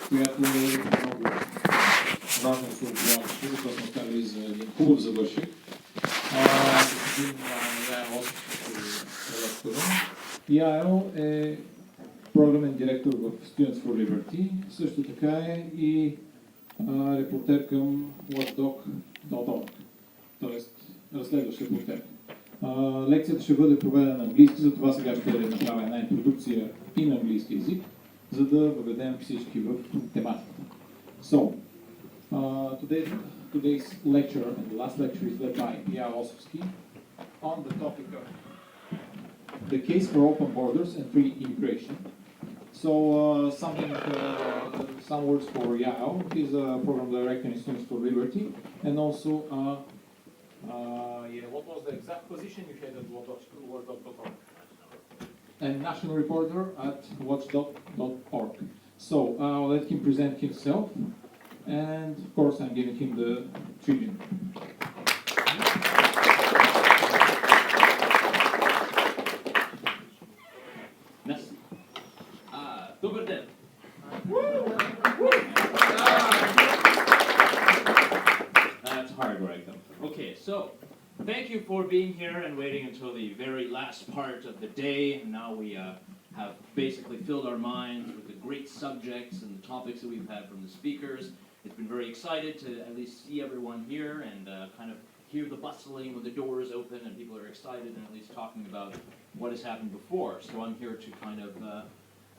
която е много важно освобождаващо, защото сме оставили за един хубав завършек. Господин Яël Ossowsky, Яël е програмен директор в Students for Liberty, също така е и репортер към watchdog.org, т.е. разследващ репортер. Лекцията ще бъде проведена на английски, затова сега ще направя една интродукция и на английски език, за да въведем всички в тематиката. So, today's lecture and the last lecture is led by Yaël Ossowsky on the topic of the case for open borders and free immigration. So, some words for Yaël. He's a program director in Students for Liberty, and also what was the exact position you had at watchdog.org? And national reporter at watchdog.org. So I'll let him present himself, and of course I'm giving him the tribune. Merci. Добър ден. That's hard right though. Okay, so thank you for being here and waiting until the very last part of the day. Now we have basically filled our minds with the great subjects and the topics that we've had from the speakers. It's been very excited to at least see everyone here and kind of hear the bustling when the doors open and people are excited and at least talking about what has happened before. So I'm here to kind of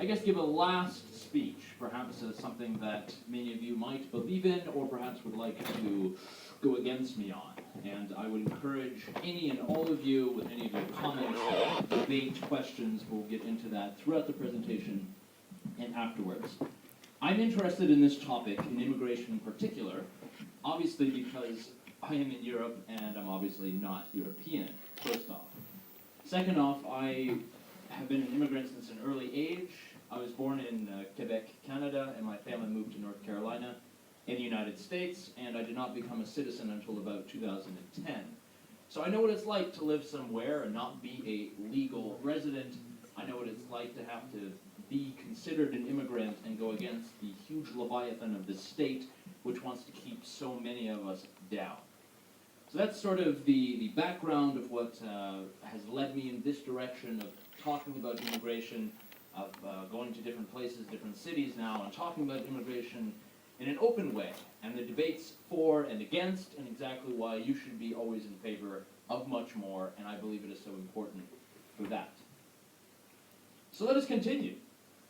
I guess give a last speech, perhaps as something that many of you might believe in or perhaps would like to go against me on. And I would encourage any and all of you with any of your comments, debate, questions, we'll get into that throughout the presentation and afterwards. I'm interested in this topic, in immigration in particular, obviously because I am in Europe and I'm obviously not European, first off. Second off, I have been an immigrant since an early age. I was born in Quebec, Canada, and my family moved to North Carolina in the United States, and I did not become a citizen until about 2010. So I know what it's like to live somewhere and not be a legal resident. I know what it's like to have to be considered an immigrant and go against the huge leviathan of the state, which wants to keep so many of us down. So that's sort of the background of what has led me in this direction of talking about immigration, of going to different places, different cities now, and talking about immigration in an open way, and the debates for and against, and exactly why you should be always in favor of much more, and I believe it is so important for that. So let us continue.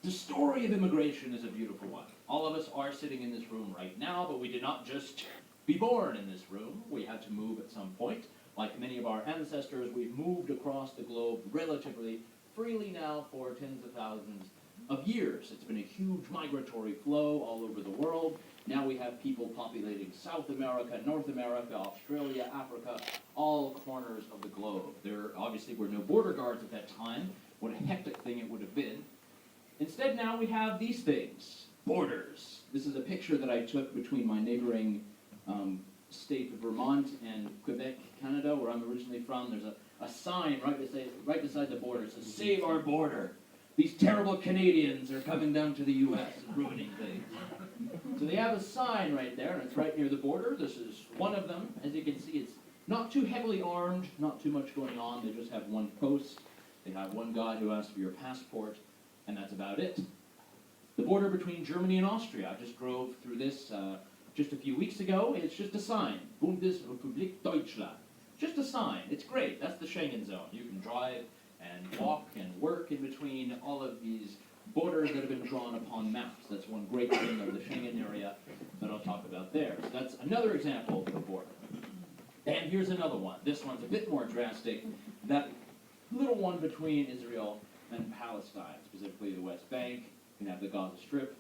The story of immigration is a beautiful one. All of us are sitting in this room right now, but we did not just be born in this room. We had to move at some point. Like many of our ancestors, we've moved across the globe relatively freely now for tens of thousands of years. It's been a huge migratory flow all over the world. Now we have people populating South America, North America, Australia, Africa, all corners of the globe. There obviously were no border guards at that time. What a hectic thing it would have been. Instead now we have these things, borders. This is a picture that I took between my neighboring state of Vermont and Quebec, Canada, where I'm originally from. There's a sign right beside the border. It says, "Save our border. These terrible Canadians are coming down to the U.S. and ruining things." So they have a sign right there, and it's right near the border. This is one of them. As you can see, it's not too heavily armed, not too much going on. They just have one post. They have one guy who asks for your passport, and that's about it. The border between Germany and Austria, I just drove through this just a few weeks ago. It's just a sign, Bundesrepublik Deutschland. Just a sign. It's great. That's the Schengen zone. You can drive and walk and work in between all of these borders that have been drawn upon maps. That's one great thing of the Schengen area that I'll talk about there. So that's another example of the border. And here's another one. This one's a bit more drastic. That little one between Israel and Palestine, specifically the West Bank. You can have the Gaza Strip.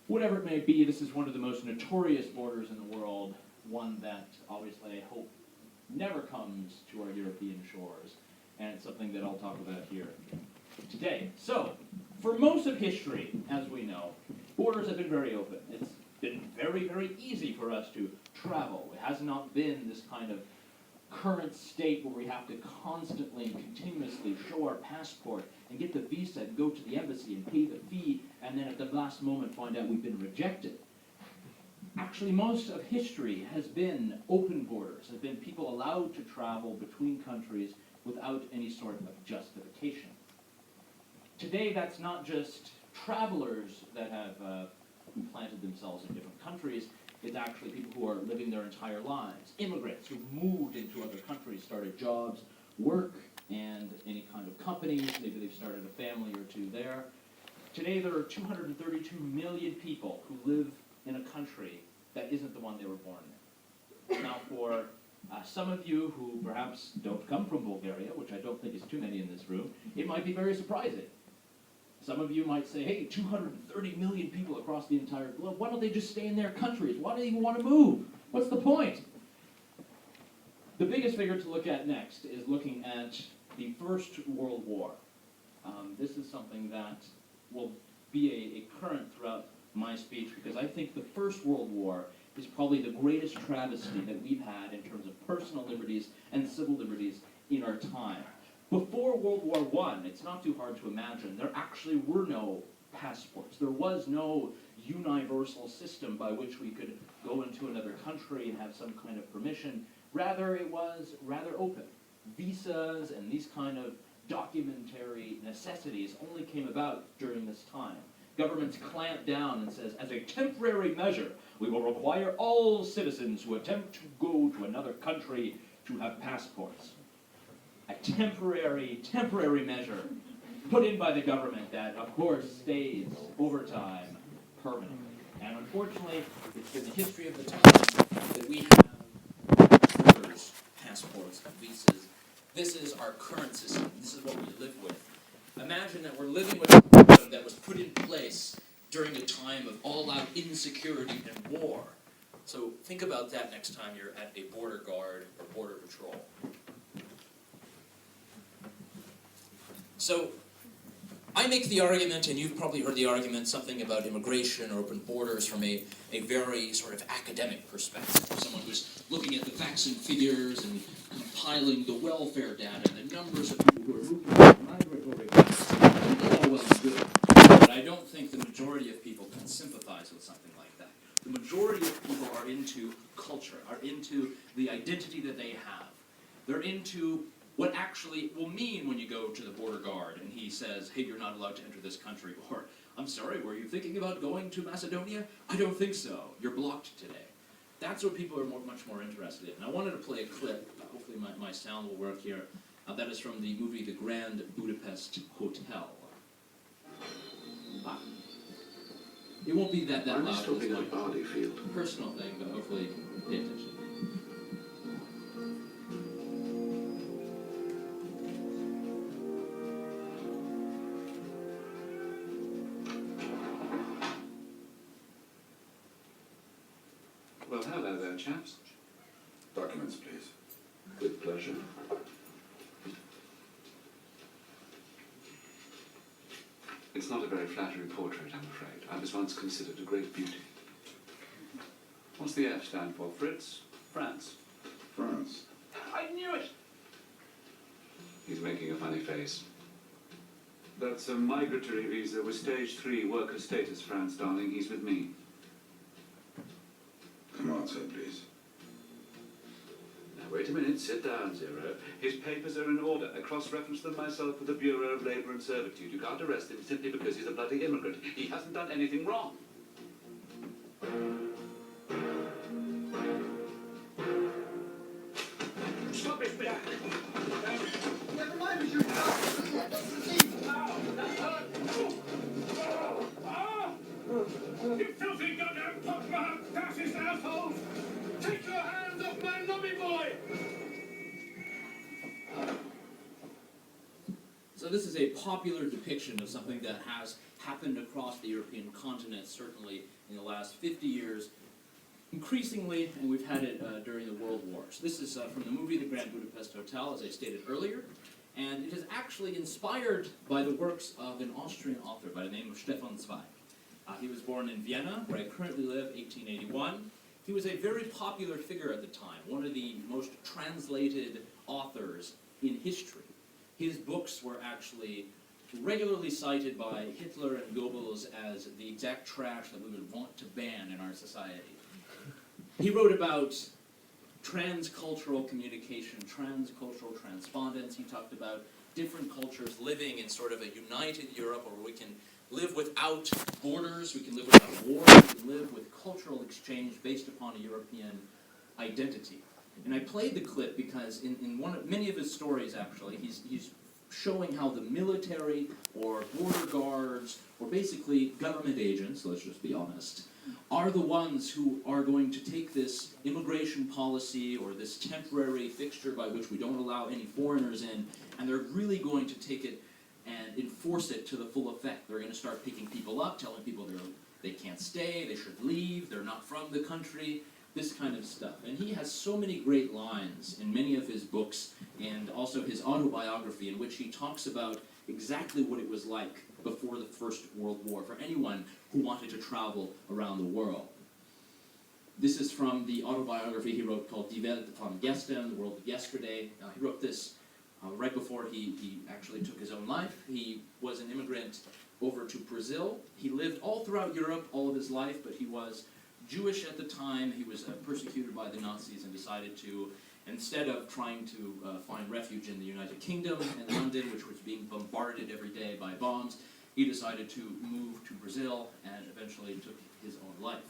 Whatever it may be, this is one of the most notorious borders in the world, one that obviously I hope never comes to our European shores, and it's something that I'll talk about here today. So, for most of history, as we know, borders have been very open. It's been very, very easy for us to travel. It has not been this kind of current state where we have to constantly and continuously show our passport and get the visa and go to the embassy and pay the fee, and then at the last moment find out we've been rejected. Actually, most of history has been open borders, has been people allowed to travel between countries without any sort of justification. Today, that's not just travelers that have planted themselves in different countries, it's actually people who are living their entire lives. Immigrants who moved into other countries, started jobs, work, and any kind of companies, maybe they've started a family or two there. Today there are 232 million people who live in a country that isn't the one they were born in. Now for some of you who perhaps don't come from Bulgaria, which I don't think is too many in this room, it might be very surprising. Some of you might say, hey, 230 million people across the entire globe, why don't they just stay in their countries? Why do they even want to move? What's the point? The biggest figure to look at next is looking at the First World War. This is something that will be a current throughout my speech because I think the First World War is probably the greatest travesty that we've had in terms of personal liberties and civil liberties in our time. Before World War I, it's not too hard to imagine, there actually were no passports. There was no universal system by which we could go into another country and have some kind of permission. Rather, it was rather open. Visas and these kind of documentary necessities only came about during this time. Governments clamped down and says, as a temporary measure, we will require all citizens who attempt to go to another country to have passports. A temporary measure put in by the government that, of course, stays over time permanently. And unfortunately, it's been the history of the time that we have borders, passports, and visas. This is our current system. This is what we live with. Imagine that we're living with a system that was put in place during a time of all-out insecurity and war. So think about that next time you're at a border guard or border patrol. So I make the argument, and you've probably heard the argument, something about immigration or open borders from a very sort of academic perspective. Someone who's looking at the facts and figures and compiling the welfare data and the numbers of people who are moving from migratory classes. All well and good. But I don't think the majority of people can sympathize with something like that. The majority of people are into culture, are into the identity that they have. They're into what actually will mean when you go to the border guard and he says, hey, you're not allowed to enter this country, or, I'm sorry, were you thinking about going to Macedonia? I don't think so. You're blocked today. That's what people are much more interested in. And I wanted to play a clip, hopefully my sound will work here, that is from the movie The Grand Budapest Hotel. It won't be that loud. I'm stopping at Barley Field. Personal thing, but hopefully you can pay attention. Well, hello there, chaps. Documents, please. With pleasure. It's not a very flattering portrait, I'm afraid. I was once considered a great beauty. What's the F stand for, Fritz? France. France. I knew it! He's making a funny face. That's a migratory visa with stage 3 worker status, France, darling. He's with me. Come outside, please. Now, wait a minute. Sit down, Zero. His papers are in order. I cross-referenced them myself with the Bureau of Labour and Servitude. You can't arrest him simply because he's a bloody immigrant. He hasn't done anything wrong. Stop it, Bill! Never mind, Monsieur. You filthy goddamn cockmouth, fascist assholes! Take your hands off my lobby boy! So this is a popular depiction of something that has happened across the European continent, certainly in the last 50 years, increasingly, and we've had it during the World Wars. This is from the movie The Grand Budapest Hotel, as I stated earlier, and it is actually inspired by the works of an Austrian author by the name of Stefan Zweig. He was born in Vienna, where I currently live, 1881. He was a very popular figure at the time, one of the most translated authors in history. His books were actually regularly cited by Hitler and Goebbels as the exact trash that we would want to ban in our society. He wrote about transcultural communication, transcultural transpondence. He talked about different cultures living in sort of a united Europe where we can live without borders, we can live without war, we can live with cultural exchange based upon a European identity. And I played the clip because in many of his stories, actually, he's showing how the military or border guards or basically government agents, let's just be honest, are the ones who are going to take this immigration policy or this temporary fixture by which we don't allow any foreigners in, and they're really going to take it and enforce it to the full effect. They're going to start picking people up, telling people they can't stay, they should leave, they're not from the country, this kind of stuff. And he has so many great lines in many of his books and also his autobiography in which he talks about exactly what it was like before the First World War for anyone who wanted to travel around the world. This is from the autobiography he wrote called Die Welt von Gestern, The World of Yesterday. He wrote this right before he actually took his own life. He was an immigrant over to Brazil. He lived all throughout Europe all of his life, but he was Jewish at the time. He was persecuted by the Nazis and decided to, instead of trying to find refuge in the United Kingdom and London, which was being bombarded every day by bombs, he decided to move to Brazil and eventually took his own life.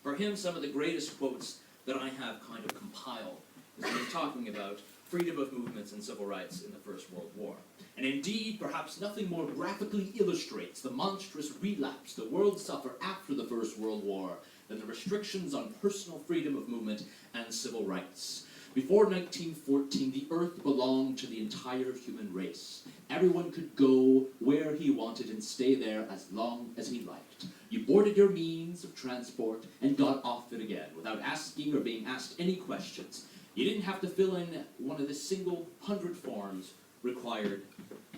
For him, some of the greatest quotes that I have kind of compiled is when he's talking about freedom of movements and civil rights in the First World War. And indeed, perhaps nothing more graphically illustrates the monstrous relapse the world suffered after the First World War than the restrictions on personal freedom of movement and civil rights. Before 1914, the earth belonged to the entire human race. Everyone could go where he wanted and stay there as long as he liked. You boarded your means of transport and got off it again without asking or being asked any questions. You didn't have to fill in one of the single 100 forms required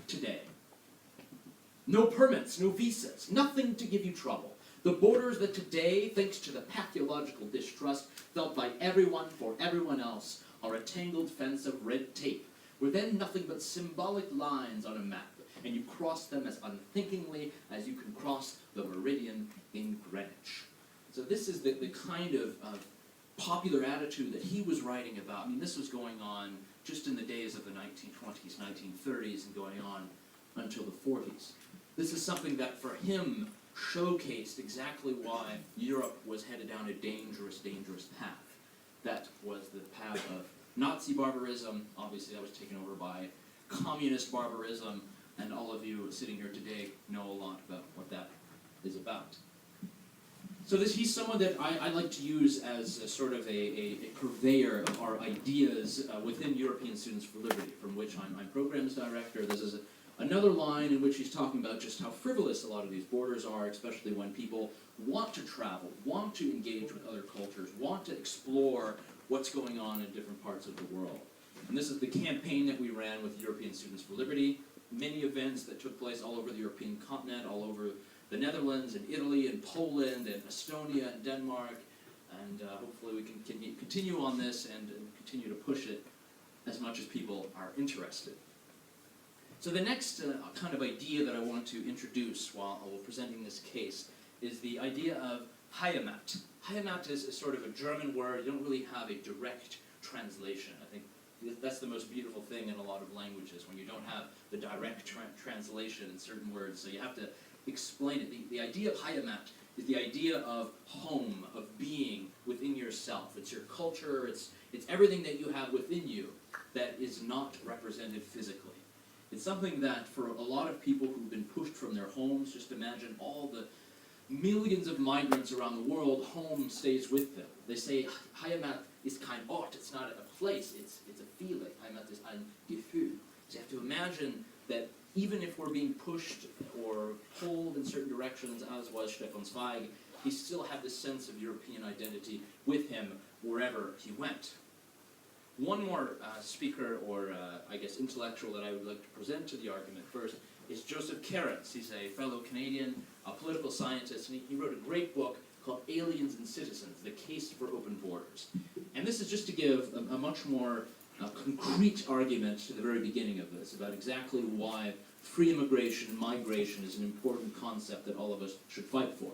today. No permits, no visas, nothing to give you trouble. The borders that today, thanks to the pathological distrust felt by everyone for everyone else, are a tangled fence of red tape, were then nothing but symbolic lines on a map, and you cross them as unthinkingly as you can cross the meridian in Greenwich. So this is the kind of popular attitude that he was writing about. I mean, this was going on just in the days of the 1920s, 1930s, and going on until the 40s. This is something that, for him, showcased exactly why Europe was headed down a dangerous, dangerous path. That was the path of Nazi barbarism. Obviously, that was taken over by communist barbarism, and all of you sitting here today know a lot about what that is about. So he's someone that I like to use as a sort of a purveyor of our ideas within European Students for Liberty, from which I'm programs director. This is another line in which he's talking about just how frivolous a lot of these borders are, especially when people want to travel, want to engage with other cultures, want to explore what's going on in different parts of the world. And this is the campaign that we ran with European Students for Liberty. Many events that took place all over the European continent, all over the Netherlands and Italy and Poland and Estonia and Denmark, and hopefully we can continue on this and continue to push it as much as people are interested. So the next kind of idea that I want to introduce while presenting this case is the idea of Heimat. Heimat is sort of a German word. You don't really have a direct translation. I think that's the most beautiful thing in a lot of languages, when you don't have the direct translation in certain words, so you have to explain it. The idea of Heimat is the idea of home, of being within yourself. It's your culture, it's everything that you have within you that is not represented physically. It's something that for a lot of people who've been pushed from their homes, just imagine all the millions of migrants around the world, home stays with them. They say Heimat is kein Ort, it's not a place, it's a feeling. Heimat is ein Gefühl. So you have to imagine that even if we're being pushed or pulled in certain directions, as was Stefan Zweig, he still had this sense of European identity with him wherever he went. One more speaker, or I guess intellectual, that I would like to present to the argument first is Joseph Carrots. He's a fellow Canadian, a political scientist, and he wrote a great book called Aliens and Citizens, The Case for Open Borders. And this is just to give a much more concrete argument to the very beginning of this, about exactly why free immigration, migration is an important concept that all of us should fight for.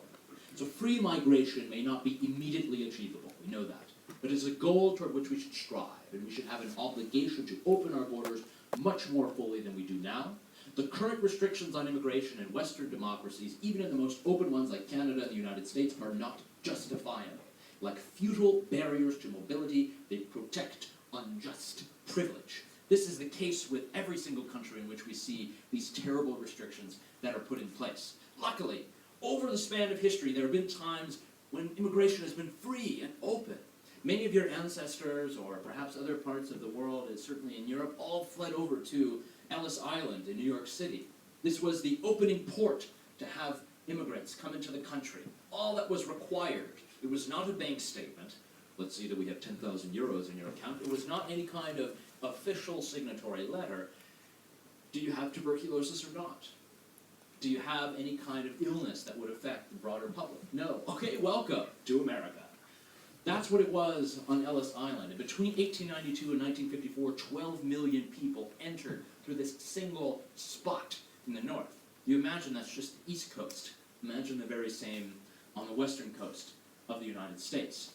So free migration may not be immediately achievable, we know that, but it's a goal toward which we should strive, and we should have an obligation to open our borders much more fully than we do now. The current restrictions on immigration in Western democracies, even in the most open ones like Canada and the United States, are not justifiable. Like futile barriers to mobility, they protect unjust privilege. This is the case with every single country in which we see these terrible restrictions that are put in place. Luckily, over the span of history, there have been times when immigration has been free and open. Many of your ancestors, or perhaps other parts of the world, and certainly in Europe, all fled over to Ellis Island in New York City. This was the opening port to have immigrants come into the country. All that was required. It was not a bank statement. Let's see that we have 10,000 euros in your account. It was not any kind of official signatory letter. Do you have tuberculosis or not? Do you have any kind of illness that would affect the broader public? No. Okay, welcome to America. That's what it was on Ellis Island. And between 1892 and 1954, 12 million people entered through this single spot in the north. You imagine that's just the East Coast. Imagine the very same on the western coast of the United States.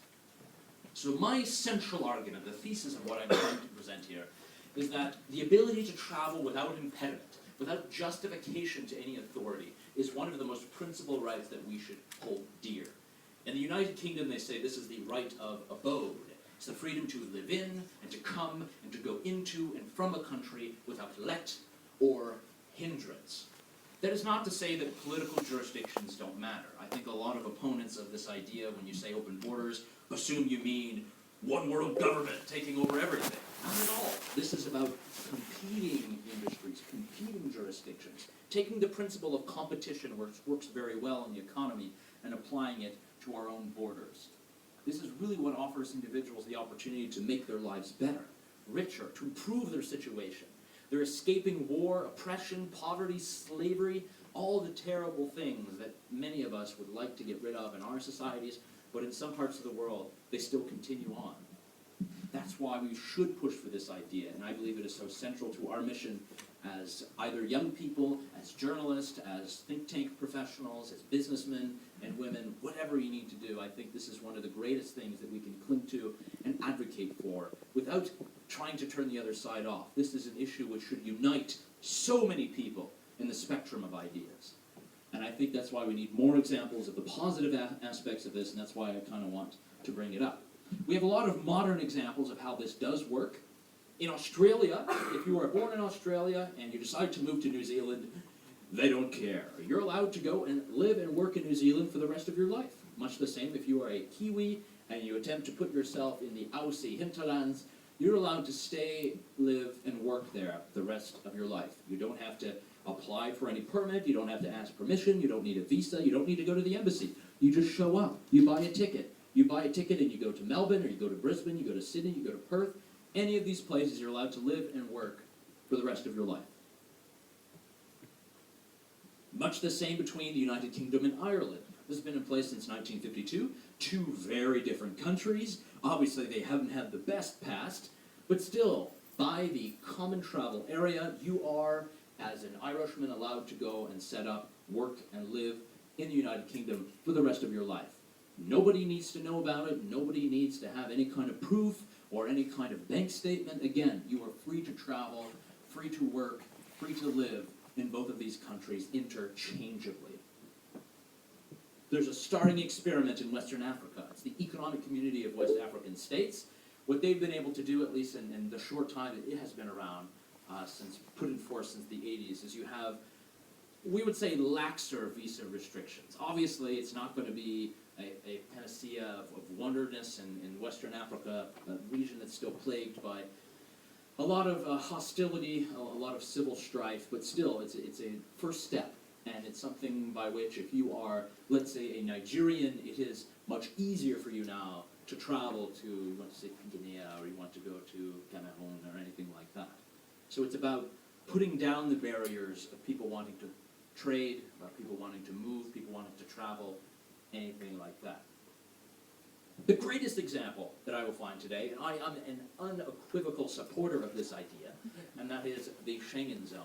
So my central argument, the thesis of what I'm trying to present here, is that the ability to travel without impediment, without justification to any authority, is one of the most principal rights that we should hold dear. In the United Kingdom, they say this is the right of abode. It's the freedom to live in, and to come, and to go into and from a country without let or hindrance. That is not to say that political jurisdictions don't matter. I think a lot of opponents of this idea, when you say open borders, assume you mean one world government taking over everything. Not at all. This is about competing industries, competing jurisdictions, taking the principle of competition, which works very well in the economy, and applying it to our own borders. This is really what offers individuals the opportunity to make their lives better, richer, to improve their situation. They're escaping war, oppression, poverty, slavery, all the terrible things that many of us would like to get rid of in our societies, but in some parts of the world, they still continue on. That's why we should push for this idea, and I believe it is so central to our mission as either young people, as journalists, as think tank professionals, as businessmen and women, whatever you need to do. I think this is one of the greatest things that we can cling to and advocate for without trying to turn the other side off. This is an issue which should unite so many people in the spectrum of ideas. And I think that's why we need more examples of the positive aspects of this, and that's why I kind of want to bring it up. We have a lot of modern examples of how this does work. In Australia, if you are born in Australia and you decide to move to New Zealand, they don't care. You're allowed to go and live and work in New Zealand for the rest of your life. Much the same if you are a Kiwi and you attempt to put yourself in the Aussie hinterlands, you're allowed to stay, live, and work there the rest of your life. You don't have to apply for any permit, you don't have to ask permission, you don't need a visa, you don't need to go to the embassy. You just show up, you buy a ticket. You buy a ticket and you go to Melbourne, or you go to Brisbane, you go to Sydney, you go to Perth. Any of these places you're allowed to live and work for the rest of your life. Much the same between the United Kingdom and Ireland. This has been in place since 1952. Two very different countries. Obviously they haven't had the best past, but still, by the common travel area, you are, as an Irishman, allowed to go and set up, work, and live in the United Kingdom for the rest of your life. Nobody needs to know about it. Nobody needs to have any kind of proof or any kind of bank statement. Again, you are free to travel, free to work, free to live in both of these countries interchangeably. There's a starting experiment in Western Africa. It's the Economic Community of West African States. What they've been able to do, at least in the short time that it has been around, put in force since the 80s, is you have, we would say, laxer visa restrictions. Obviously, it's not going to be a panacea of wonderness in Western Africa, a region that's still plagued by a lot of hostility, a lot of civil strife, but still, it's a first step, and it's something by which, if you are, let's say, a Nigerian, it is much easier for you now to travel to, you want to say Guinea, or you want to go to Cameroon, or anything like that. So it's about putting down the barriers of people wanting to trade, about people wanting to move, people wanting to travel, anything like that. The greatest example that I will find today, and I am an unequivocal supporter of this idea, and that is the Schengen zone.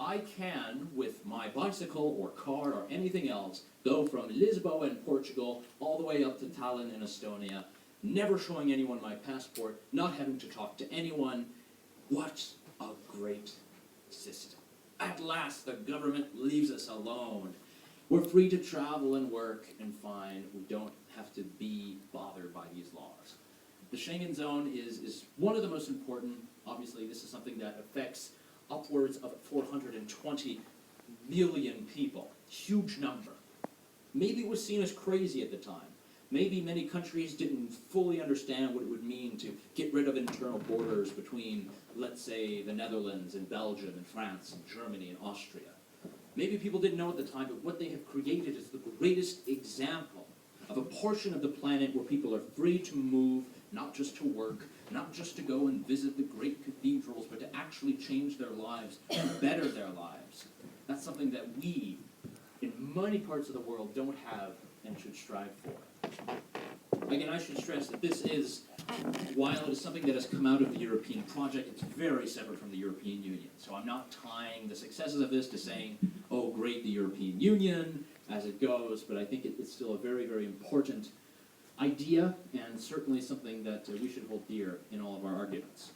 I can, with my bicycle or car or anything else, go from Lisbon in Portugal all the way up to Tallinn in Estonia, never showing anyone my passport, not having to talk to anyone. What a great system. At last, the government leaves us alone. We're free to travel and work and fine. We don't have to be bothered by these laws. The Schengen zone is one of the most important. Obviously, this is something that affects upwards of 420 million people. Huge number. Maybe it was seen as crazy at the time. Maybe many countries didn't fully understand what it would mean to get rid of internal borders between, let's say, the Netherlands and Belgium and France and Germany and Austria. Maybe people didn't know at the time, but what they have created is the greatest example of a portion of the planet where people are free to move, not just to work, not just to go and visit the great cathedrals, but to actually change their lives and better their lives. That's something that we, in many parts of the world, don't have and should strive for. Again, I should stress that this is, while it is something that has come out of the European project, it's very separate from the European Union. So I'm not tying the successes of this to saying, oh, great, the European Union, as it goes, but I think it's still a very, very important idea, and certainly something that we should hold dear in all of our arguments.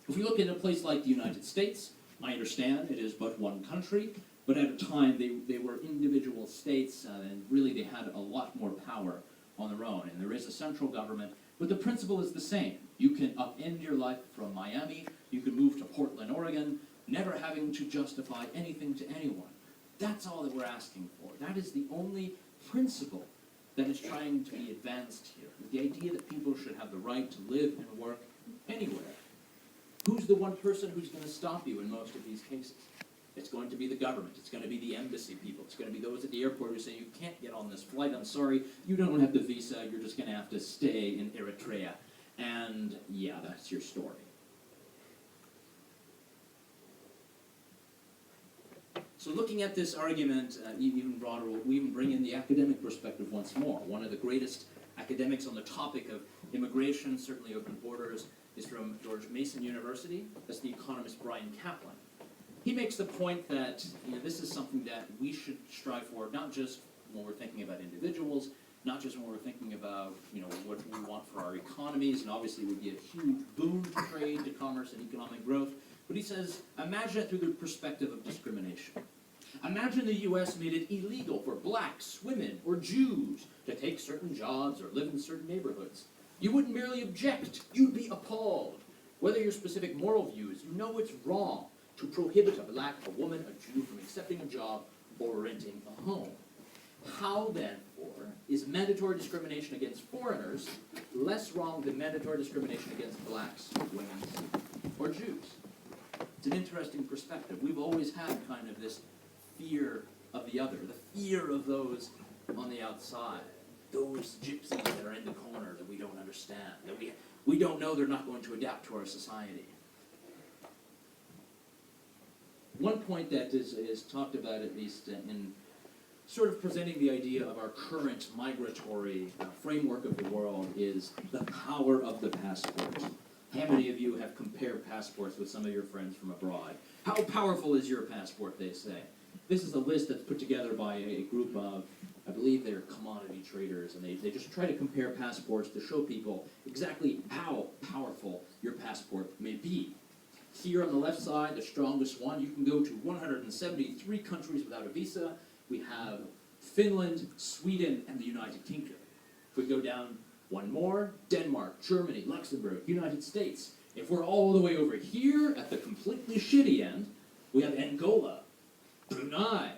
If we look at a place like the United States, I understand it is but one country, but at a time they were individual states, and really they had a lot more power on their own, and there is a central government, but the principle is the same. You can upend your life from Miami, you can move to Portland, Oregon, never having to justify anything to anyone. That's all that we're asking for. That is the only principle that is trying to be advanced here. The idea that people should have the right to live and work anywhere. Who's the one person who's going to stop you in most of these cases? It's going to be the government. It's going to be the embassy people. It's going to be those at the airport who say, you can't get on this flight. I'm sorry, you don't have the visa. You're just going to have to stay in Eritrea. And yeah, that's your story. So looking at this argument, even broader, we even bring in the academic perspective once more. One of the greatest academics on the topic of immigration, certainly open borders, is from George Mason University. That's the economist Brian Kaplan. He makes the point that this is something that we should strive for, not just when we're thinking about individuals, not just when we're thinking about what we want for our economies, and obviously it would be a huge boon to trade, to commerce, and economic growth. But he says, imagine it through the perspective of discrimination. Imagine the U.S. made it illegal for blacks, women, or Jews to take certain jobs or live in certain neighborhoods. You wouldn't merely object, you'd be appalled. Whether your specific moral views, it's wrong to prohibit a black, a woman, a Jew from accepting a job or renting a home. How, therefore, is mandatory discrimination against foreigners less wrong than mandatory discrimination against blacks, women, or Jews? It's an interesting perspective. We've always had kind of this fear of the other, the fear of those on the outside, those gypsies that are in the corner that we don't understand, that we don't know they're not going to adapt to our society. One point that is talked about, at least in sort of presenting the idea of our current migratory framework of the world, is the power of the passport. How many of you have compared passports with some of your friends from abroad? How powerful is your passport, they say? This is a list that's put together by a group of, I believe they're commodity traders, and they just try to compare passports to show people exactly how powerful your passport may be. Here on the left side, the strongest one, you can go to 173 countries without a visa. We have Finland, Sweden, and the United Kingdom. If we go down one more, Denmark, Germany, Luxembourg, United States. If we're all the way over here at the completely shitty end, we have Angola, Brunei.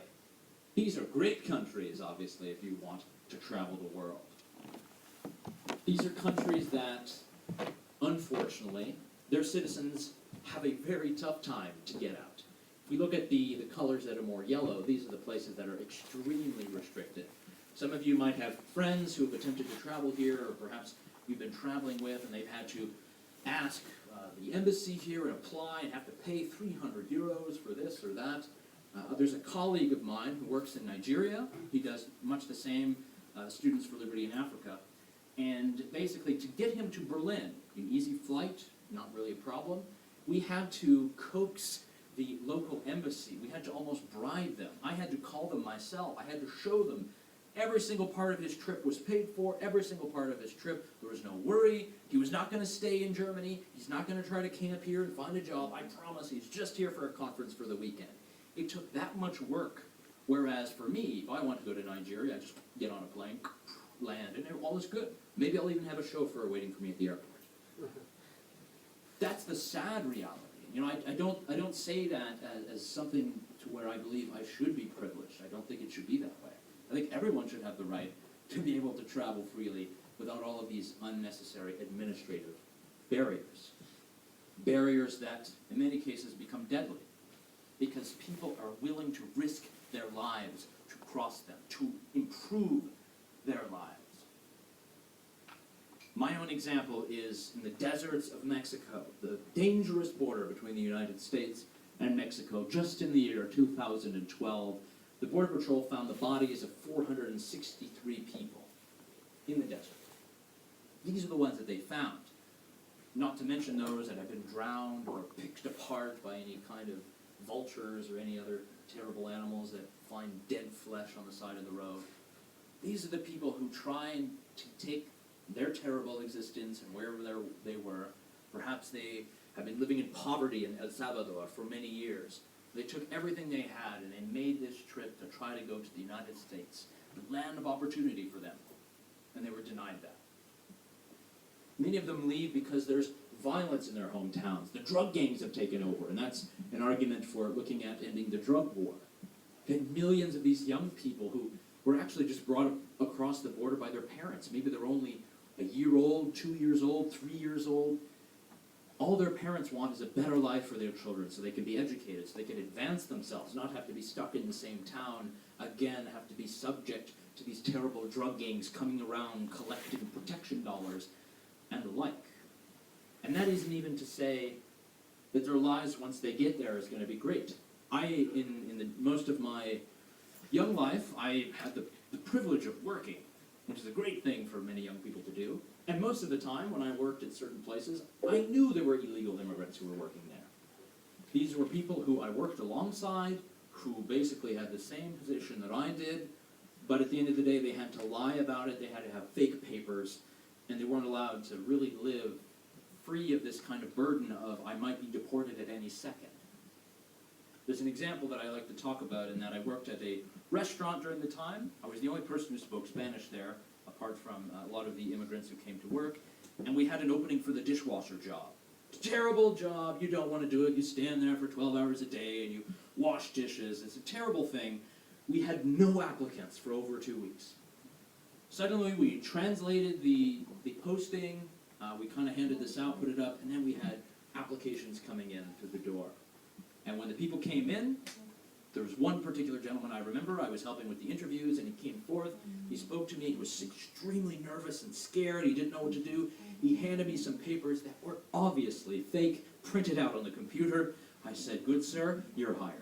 These are great countries, obviously, if you want to travel the world. These are countries that, unfortunately, their citizens have a very tough time to get out. If we look at the colors that are more yellow, these are the places that are extremely restricted. Some of you might have friends who have attempted to travel here, or perhaps you've been traveling with, and they've had to ask the embassy here and apply and have to pay 300 euros for this or that. There's a colleague of mine who works in Nigeria. He does much the same, Students for Liberty in Africa. And basically, to get him to Berlin, an easy flight, not really a problem, we had to coax the local embassy. We had to almost bribe them. I had to call them myself. I had to show them every single part of his trip was paid for, every single part of his trip. There was no worry. He was not going to stay in Germany. He's not going to try to camp here and find a job. I promise he's just here for a conference for the weekend. It took that much work. Whereas for me, if I want to go to Nigeria, I just get on a plane, land, and all is good. Maybe I'll even have a chauffeur waiting for me at the airport. That's the sad reality. You know, I don't say that as something to where I believe I should be privileged. I don't think it should be that way. I think everyone should have the right to be able to travel freely without all of these unnecessary administrative barriers. Barriers that, in many cases, become deadly because people are willing to risk their lives to cross them, to improve their lives. My own example is in the deserts of Mexico, the dangerous border between the United States and Mexico. Just in the year 2012, the Border Patrol found the bodies of 463 people in the desert. These are the ones that they found. Not to mention those that have been drowned or picked apart by any kind of vultures or any other terrible animals that find dead flesh on the side of the road. These are the people who try to take their terrible existence and wherever they were. Perhaps they have been living in poverty in El Salvador for many years. They took everything they had and they made this trip to try to go to the United States, the land of opportunity for them, and they were denied that. Many of them leave because there's violence in their hometowns. The drug gangs have taken over, and that's an argument for looking at ending the drug war. You had millions of these young people who were actually just brought across the border by their parents. Maybe they're only a year old, 2 years old, 3 years old. All their parents want is a better life for their children so they can be educated, so they can advance themselves, not have to be stuck in the same town, again, have to be subject to these terrible drug gangs coming around collecting protection dollars and the like. And that isn't even to say that their lives once they get there is going to be great. In most of my young life, I had the privilege of working, which is a great thing for many young people to do. And most of the time, when I worked at certain places, I knew there were illegal immigrants who were working there. These were people who I worked alongside, who basically had the same position that I did, but at the end of the day, they had to lie about it, they had to have fake papers, and they weren't allowed to really live free of this kind of burden of, I might be deported at any second. There's an example that I like to talk about in that I worked at a restaurant during the time. I was the only person who spoke Spanish there, apart from a lot of the immigrants who came to work. And we had an opening for the dishwasher job. It's a terrible job. You don't want to do it. You stand there for 12 hours a day and you wash dishes. It's a terrible thing. We had no applicants for over 2 weeks. Suddenly we translated the posting. We kind of handed this out, put it up, and then we had applications coming in through the door. And when the people came in, there was one particular gentleman I remember. I was helping with the interviews, and he came forth. He spoke to me. He was extremely nervous and scared. He didn't know what to do. He handed me some papers that were obviously fake, printed out on the computer. I said, "Good sir, you're hired."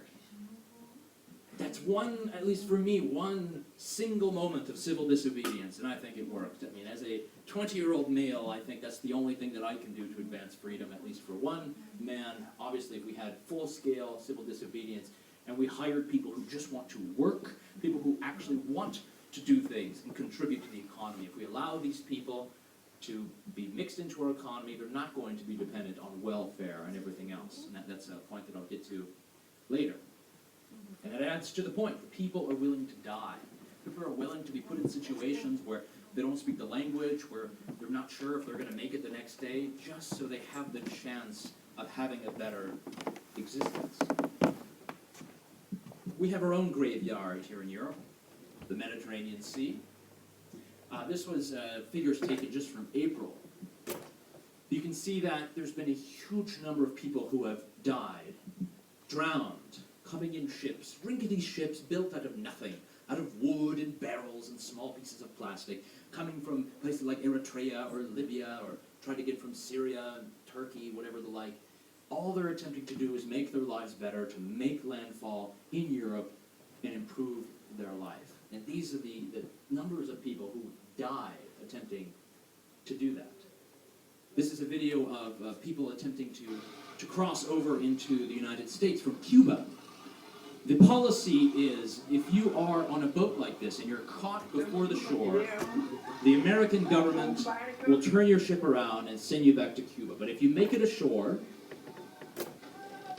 That's one, at least for me, one single moment of civil disobedience, and I think it worked. I mean, as a 20-year-old male, I think that's the only thing that I can do to advance freedom, at least for one man. Obviously, if we had full-scale civil disobedience, and we hired people who just want to work, people who actually want to do things and contribute to the economy. If we allow these people to be mixed into our economy, they're not going to be dependent on welfare and everything else. And that's a point that I'll get to later. And it adds to the point that people are willing to die. People are willing to be put in situations where they don't speak the language, where they're not sure if they're going to make it the next day, just so they have the chance of having a better existence. We have our own graveyard here in Europe, the Mediterranean Sea. This was figures taken just from April. You can see that there's been a huge number of people who have died, drowned, coming in ships, rickety ships built out of nothing, out of wood and barrels and small pieces of plastic, coming from places like Eritrea or Libya or trying to get from Syria, Turkey, whatever the like. All they're attempting to do is make their lives better, to make landfall in Europe and improve their life. And these are the numbers of people who died attempting to do that. This is a video of people attempting to to cross over into the United States from Cuba. The policy is, if you are on a boat like this and you're caught before the shore, the American government will turn your ship around and send you back to Cuba. But if you make it ashore,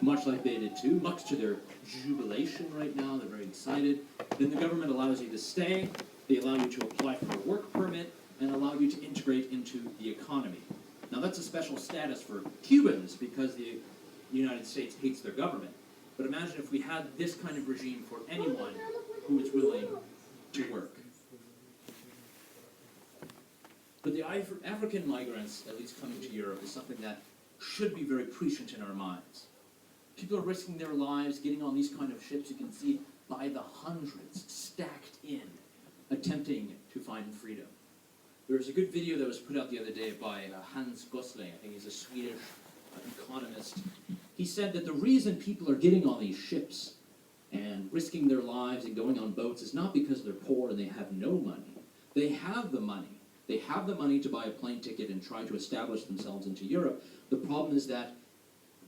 much like they did too, much to their jubilation right now, they're very excited, then the government allows you to stay, they allow you to apply for a work permit, and allow you to integrate into the economy. Now that's a special status for Cubans because the United States hates their government. But imagine if we had this kind of regime for anyone who is willing to work. But the African migrants, at least coming to Europe, is something that should be very prescient in our minds. People are risking their lives getting on these kind of ships, you can see, by the hundreds, stacked in, attempting to find freedom. There was a good video that was put out the other day by Hans Gosling, I think he's a Swedish economist. He said that the reason people are getting on these ships and risking their lives and going on boats is not because they're poor and they have no money. They have the money. They have the money to buy a plane ticket and try to establish themselves into Europe. The problem is that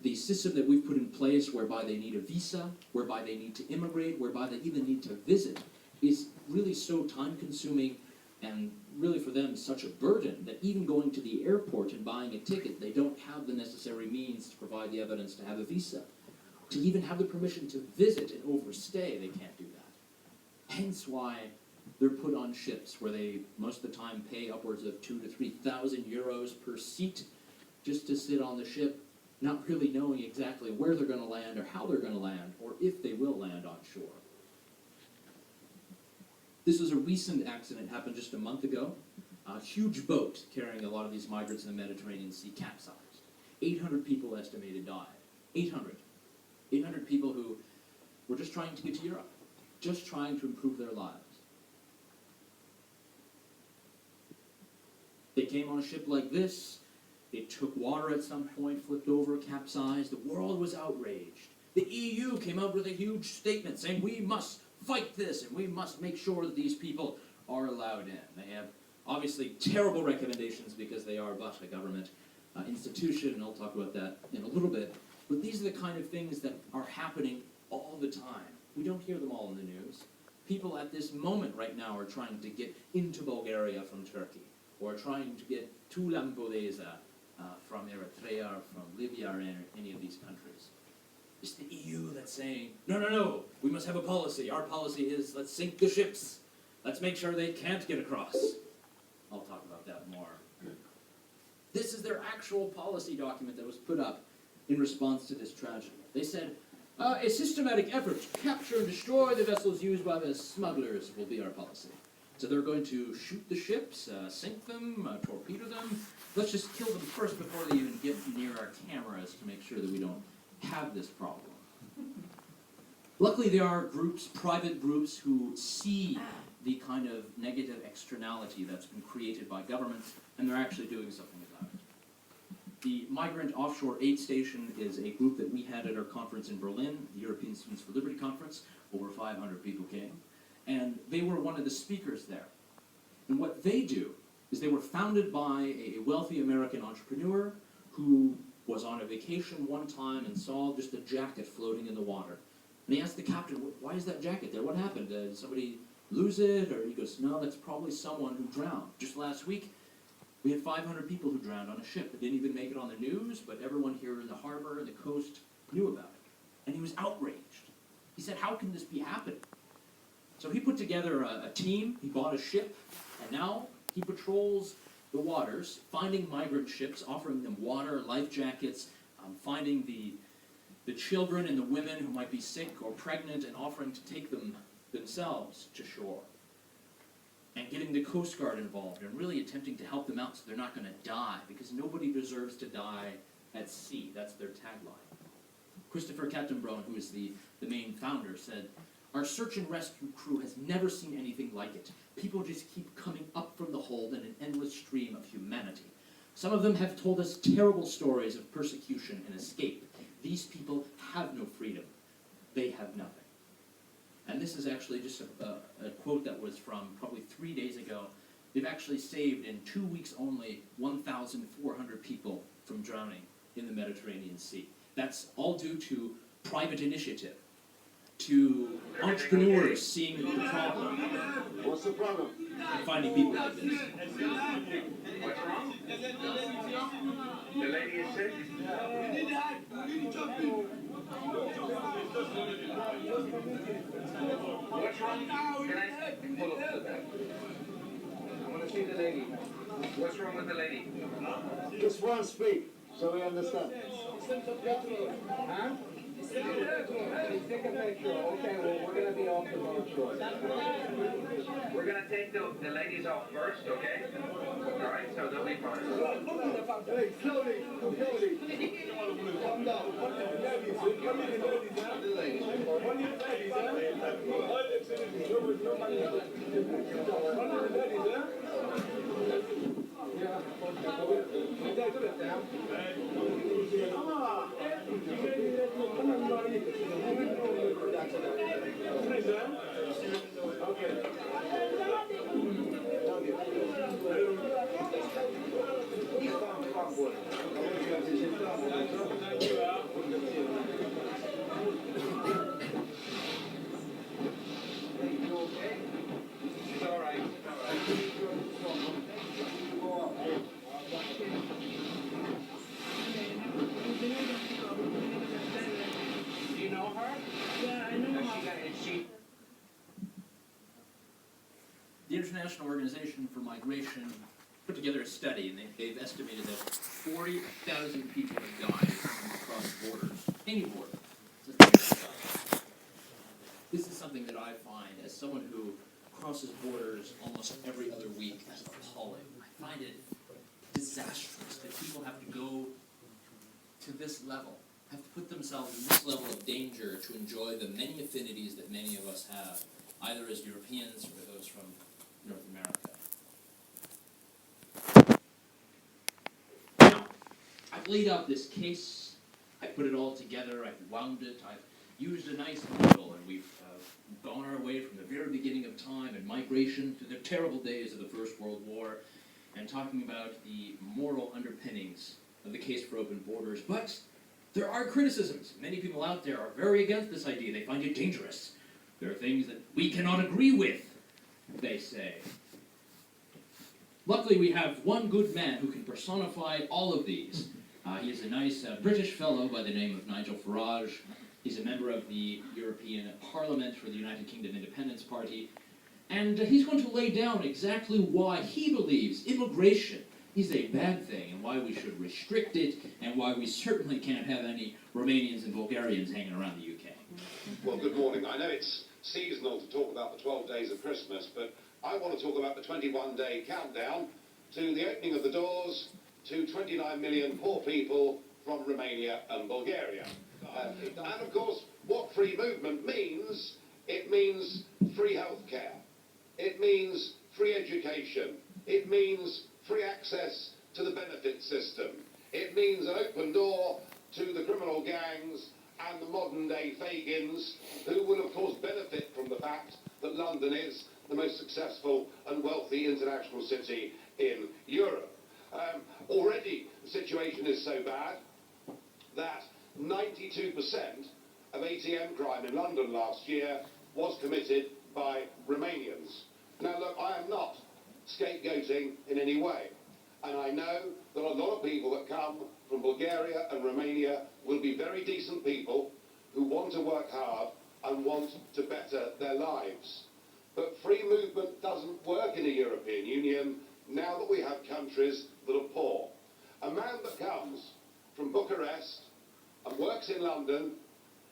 the system that we've put in place whereby they need a visa, whereby they need to immigrate, whereby they even need to visit, is really so time-consuming and really for them such a burden that even going to the airport and buying a ticket, they don't have the necessary means to provide the evidence to have a visa. To even have the permission to visit and overstay, they can't do that. Hence why they're put on ships where they most of the time pay upwards of 2,000 to 3,000 euros per seat just to sit on the ship, not really knowing exactly where they're going to land or how they're going to land or if they will land on shore. This was a recent accident, happened just a month ago. A huge boat carrying a lot of these migrants in the Mediterranean Sea capsized. 800 people estimated died. 800. 800 people who were just trying to get to Europe, just trying to improve their lives. They came on a ship like this. They took water at some point, flipped over, capsized. The world was outraged. The EU came out with a huge statement saying we must fight this and we must make sure that these people are allowed in. They have obviously terrible recommendations because they are but a government institution, and I'll talk about that in a little bit. But these are the kind of things that are happening all the time. We don't hear them all in the news. People at this moment right now are trying to get into Bulgaria from Turkey, or trying to get to Lampedusa from Eritrea or from Libya or any of these countries. It's the EU that's saying, no, we must have a policy. Our policy is, let's sink the ships. Let's make sure they can't get across. I'll talk about that more. This is their actual policy document that was put up in response to this tragedy. They said, a systematic effort to capture and destroy the vessels used by the smugglers will be our policy. So they're going to shoot the ships, sink them, torpedo them. Let's just kill them first before they even get near our cameras to make sure that we don't have this problem. Luckily, there are groups, private groups, who see the kind of negative externality that's been created by governments, and they're actually doing something about it. The Migrant Offshore Aid Station is a group that we had at our conference in Berlin, the European Students for Liberty Conference. Over 500 people came, and they were one of the speakers there. And what they do is they were founded by a wealthy American entrepreneur who was on a vacation one time and saw just a jacket floating in the water. And he asked the captain, why is that jacket there? What happened? Did somebody lose it? Or he goes, no, that's probably someone who drowned. Just last week, we had 500 people who drowned on a ship that didn't even make it on the news, but everyone here in the harbor and the coast knew about it. And he was outraged. He said, how can this be happening? So he put together a team, he bought a ship, and now he patrols the waters, finding migrant ships, offering them water, life jackets, finding the children and the women who might be sick or pregnant and offering to take them themselves to shore. And getting the Coast Guard involved and really attempting to help them out so they're not going to die, because nobody deserves to die at sea. That's their tagline. Christopher Kattenbrunn, who is the main founder, said, our search and rescue crew has never seen anything like it. People just keep coming up from the hold in an endless stream of humanity. Some of them have told us terrible stories of persecution and escape. These people have no freedom. They have nothing. And this is actually just a quote that was from probably 3 days ago. They've actually saved, in 2 weeks only, 1,400 people from drowning in the Mediterranean Sea. That's all due to private initiative, to entrepreneurs seeing the problem What's the problem? and finding people like this. What's wrong? The lady is sick? What's wrong? Can I pull up to the back? I want to see the lady. What's wrong with the lady? Just one speak, so we understand. Huh? Take a picture. Okay, well, we're going to be off the boat shortly. We're going to take the ladies off first, okay? All right, so they'll be fine. Hey, slowly, slowly. Calm down. Do you know her? Yeah, I know. Is she? The International Organization for Migration put together a study, and they've estimated that 40,000 people have died across borders, any border. This is something that I find, as someone who crosses borders almost every other week, as appalling. I find it disastrous that people have to go to this level, have to put themselves in this level of danger to enjoy the many affinities that many of us have, either as Europeans or those from North America. Now, I've laid out this case, I put it all together, I've wound it, I've used a nice model, and we've gone our way from the very beginning of time and migration to the terrible days of the First World War, and talking about the moral underpinnings of the case for open borders. But there are criticisms. Many people out there are very against this idea. They find it dangerous. There are things that we cannot agree with, they say. Luckily, we have one good man who can personify all of these. He is a nice British fellow by the name of Nigel Farage. He's a member of the European Parliament for the United Kingdom Independence Party. And he's going to lay down exactly why he believes immigration is a bad thing, and why we should restrict it, and why we certainly can't have any Romanians and Bulgarians hanging around the UK. Well, good morning. I know it's seasonal to talk about the 12 days of Christmas, but I want to talk about the 21-day countdown to the opening of the doors to 29 million poor people from Romania and Bulgaria. And of course, what free movement means, it means free healthcare. It means free education. It means free access to the benefit system. It means an open door to the criminal gangs and the modern-day Fagins, who will, of course, benefit from the fact that London is the most successful and wealthy international city in Europe. Already, the situation is so bad that 92% of ATM crime in London last year was committed by Romanians. Now, look, I am not scapegoating in any way, and I know that a lot of people that come from Bulgaria and Romania will be very decent people who want to work hard and want to better their lives. But free movement doesn't work in the European Union now that we have countries that are poor. A man that comes from Bucharest and works in London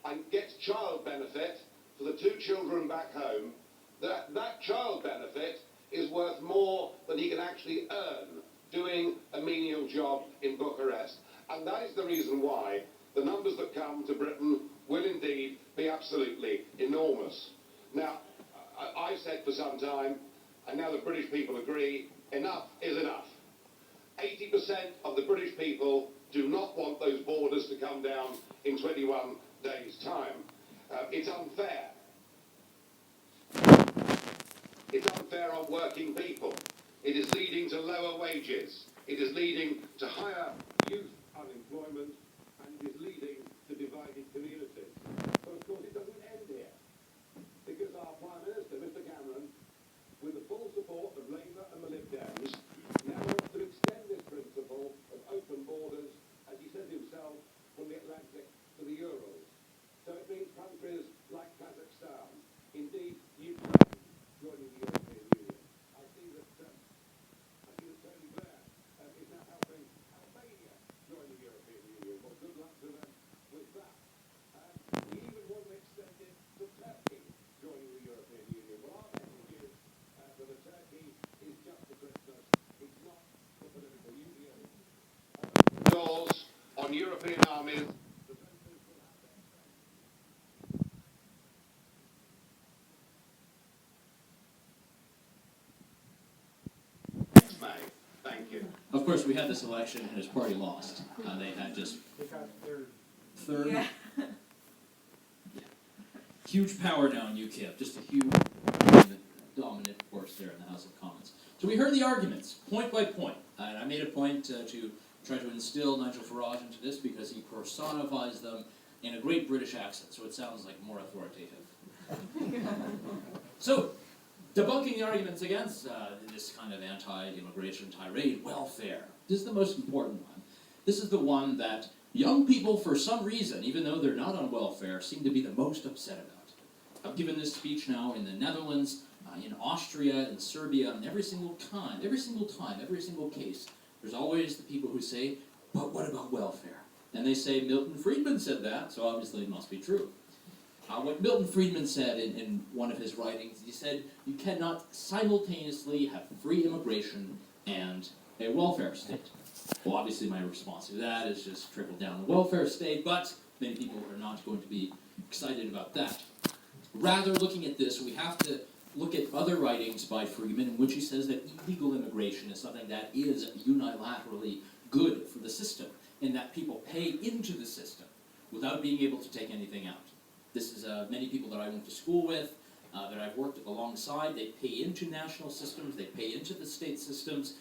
and gets child benefit for the 2 children back home, that child benefit is worth more than he can actually earn doing a menial job in Bucharest. And that is the reason why the numbers that come to Britain will indeed be absolutely enormous. Now, I've said for some time, and now the British people agree, enough is enough. 80% of the British people do not want those borders to come down in 21 days' time. It's unfair. It's unfair on working people. It is leading to lower wages. It is leading to higher youth unemployment, and it is leading to divided communities. But of course it doesn't end here, because our Prime Minister, Mr Cameron, with the full support of Labour and the Lib Dems, now wants to extend this principle of open borders, as he says himself, from the Atlantic to the Urals. So it means countries like Kazakhstan, indeed Ukraine, joining the European Union. I see that Tony Blair is now helping Albania join the European Union. Well, good luck to them with that. He even wants to extend it to Turkey joining the European Union. Well, our message is that the Turkey is just for Christmas. It's not the political union. Doors on European armies. The voters will have their say. May. Thank you. Of course, we had this election and his party lost. They had just They got third. third. Yeah. Huge power now in UKIP, just a huge dominant force there in the House of Commons. So we heard the arguments, point by point, and I made a point to try to instill Nigel Farage into this because he personifies them in a great British accent, so it sounds like more authoritative. So, debunking the arguments against this kind of anti-immigration tirade, welfare. This is the most important one. This is the one that young people, for some reason, even though they're not on welfare, seem to be the most upset about. I've given this speech now in the Netherlands, in Austria, in Serbia, and every single time, every single case, there's always the people who say, but what about welfare? And they say, Milton Friedman said that, so obviously it must be true. What Milton Friedman said in one of his writings, he said, you cannot simultaneously have free immigration and a welfare state. Well, obviously my response to that is just trickle down the welfare state, but many people are not going to be excited about that. Rather, looking at this, we have to look at other writings by Friedman in which he says that illegal immigration is something that is unilaterally good for the system, and that people pay into the system without being able to take anything out. This is many people that I went to school with, that I've worked alongside, they pay into national systems, they pay into the state systems,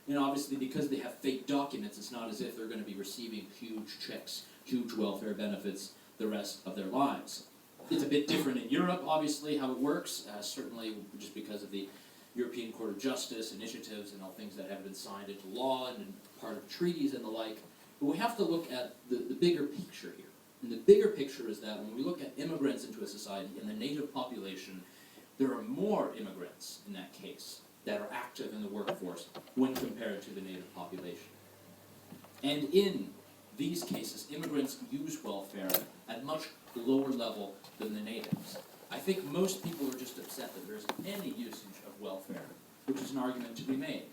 and obviously because they have fake documents, it's not as if they're going to be receiving huge checks, huge welfare benefits the rest of their lives. It's a bit different in Europe, obviously, how it works, certainly just because of the European Court of Justice initiatives and all things that have been signed into law and part of treaties and the like. But we have to look at the bigger picture here. And the bigger picture is that when we look at immigrants into a society and the native population, there are more immigrants in that case that are active in the workforce when compared to the native population. And in these cases, immigrants use welfare at much lower level than the natives. I think most people are just upset that there's any usage of welfare, which is an argument to be made.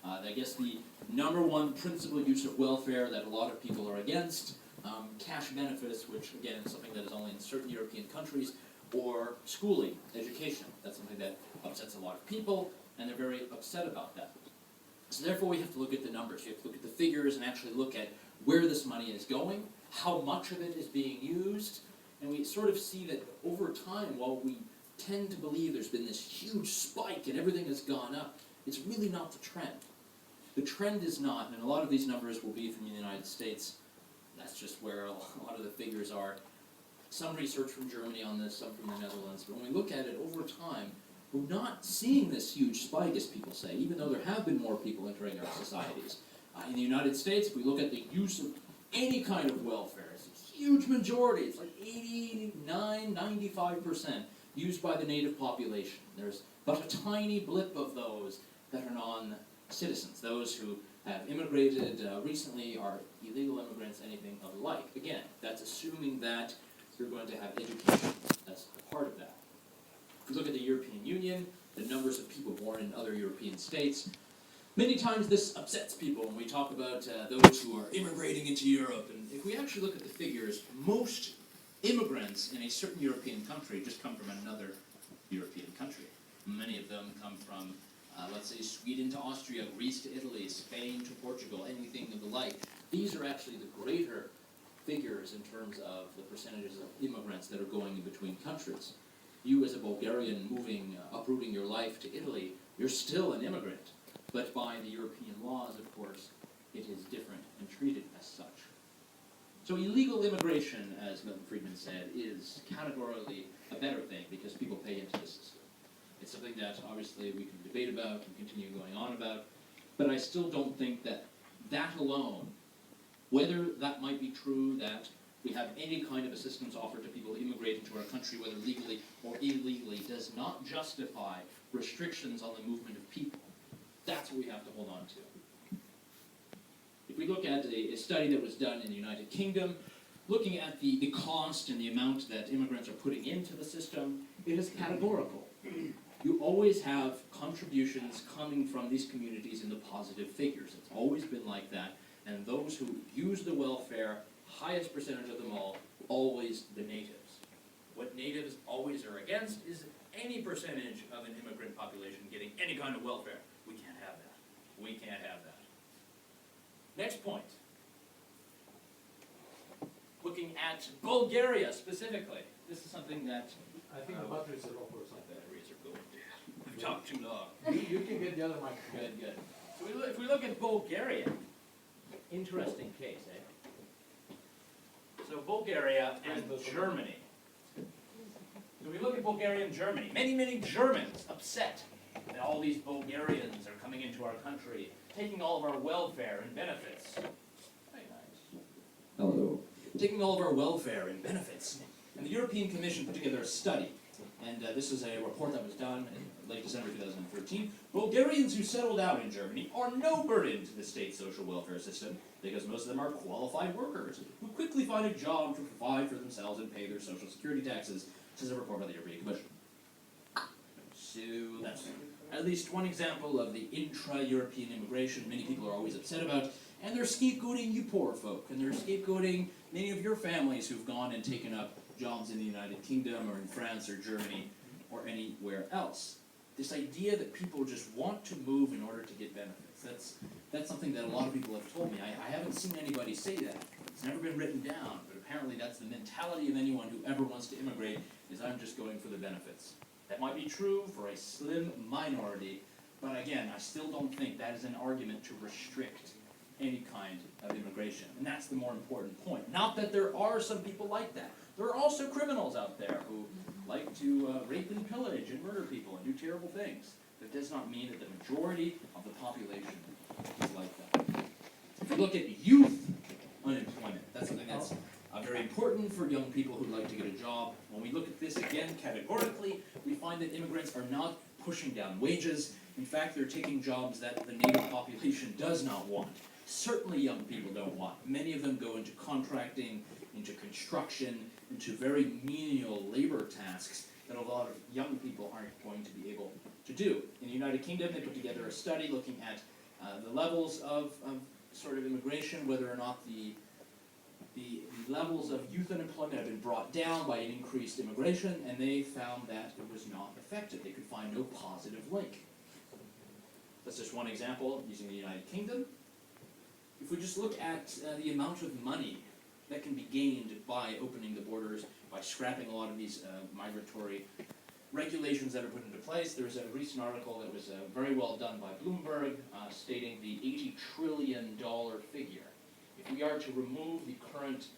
I guess the number one principal use of welfare that a lot of people are against, cash benefits, which again is something that is only in certain European countries, or schooling, education. That's something that upsets a lot of people, and they're very upset about that. So therefore we have to look at the numbers, we have to look at the figures and actually look at where this money is going, how much of it is being used, and we sort of see that over time, while we tend to believe there's been this huge spike and everything has gone up, it's really not the trend. The trend is not, and a lot of these numbers will be from the United States, that's just where a lot of the figures are. Some research from Germany on this, some from the Netherlands, but when we look at it over time, we're not seeing this huge spike, as people say, even though there have been more people entering our societies. In the United States, if we look at the use of any kind of welfare, it's a huge majority, it's like 89, 95% used by the native population. There's but a tiny blip of those that are non-citizens, those who have immigrated recently, are illegal immigrants, anything of the like. Again, that's assuming that you're going to have education. That's a part of that. If we look at the European Union, the numbers of people born in other European states, many times this upsets people when we talk about those who are immigrating into Europe. And if we actually look at the figures, most immigrants in a certain European country just come from another European country. Many of them come from, let's say, Sweden to Austria, Greece to Italy, Spain to Portugal, anything of the like. These are actually the greater figures in terms of the percentages of immigrants that are going in between countries. You as a Bulgarian moving, uprooting your life to Italy, you're still an immigrant. But by the European laws, of course, it is different and treated as such. So illegal immigration, as Milton Friedman said, is categorically a better thing because people pay into the system. It's something that obviously we can debate about and continue going on about, but I still don't think that that alone, whether that might be true that we have any kind of assistance offered to people who immigrate into our country, whether legally or illegally, does not justify restrictions on the movement of people. That's what we have to hold on to. If we look at a study that was done in the United Kingdom, looking at the cost and the amount that immigrants are putting into the system, it is categorical. You always have contributions coming from these communities in the positive figures. It's always been like that. And those who use the welfare, highest percentage of them all, always the natives. What natives always are against is any percentage of an immigrant population getting any kind of welfare. We can't have that. We can't have that. Next point. Looking at Bulgaria specifically. This is something that I think the batteries are off or something. batteries are going. We've talked too long. You can get the other microphone. Good, good. So if we look at Bulgaria, interesting case, eh? So Bulgaria and Germany. So we look at Bulgaria and Germany. Many Germans upset that all these Bulgarians are coming into our country, taking all of our welfare and benefits. Very nice. Hello. Taking all of our welfare and benefits. And the European Commission put together a study. And this is a report that was done in late December 2013. Bulgarians who settled out in Germany are no burden to the state social welfare system because most of them are qualified workers who quickly find a job to provide for themselves and pay their social security taxes, says a report by the European Commission. So that's at least one example of the intra-European immigration many people are always upset about. And they're scapegoating you poor folk, and they're scapegoating many of your families who've gone and taken up jobs in the United Kingdom or in France or Germany or anywhere else. This idea that people just want to move in order to get benefits, that's something that a lot of people have told me. I haven't seen anybody say that. It's never been written down, but apparently that's the mentality of anyone who ever wants to immigrate, is I'm just going for the benefits. That might be true for a slim minority, but again, I still don't think that is an argument to restrict any kind of immigration. And that's the more important point. Not that there are some people like that. There are also criminals out there who like to rape and pillage and murder people and do terrible things. That does not mean that the majority of the population is like that. If you look at youth unemployment, that's something that's very important for young people who like to get a job. When we look at this again categorically, we find that immigrants are not pushing down wages. In fact, they're taking jobs that the native population does not want. Certainly young people don't want. Many of them go into contracting, into construction, into very menial labor tasks that a lot of young people aren't going to be able to do. In the United Kingdom, they put together a study looking at the levels of sort of immigration, whether or not the levels of youth unemployment have been brought down by an increased immigration, and they found that it was not affected. They could find no positive link. That's just one example using the United Kingdom. If we just look at the amount of money that can be gained by opening the borders, by scrapping a lot of these migratory regulations that are put into place, there was a recent article that was very well done by Bloomberg stating the $80 trillion figure. If we are to remove the current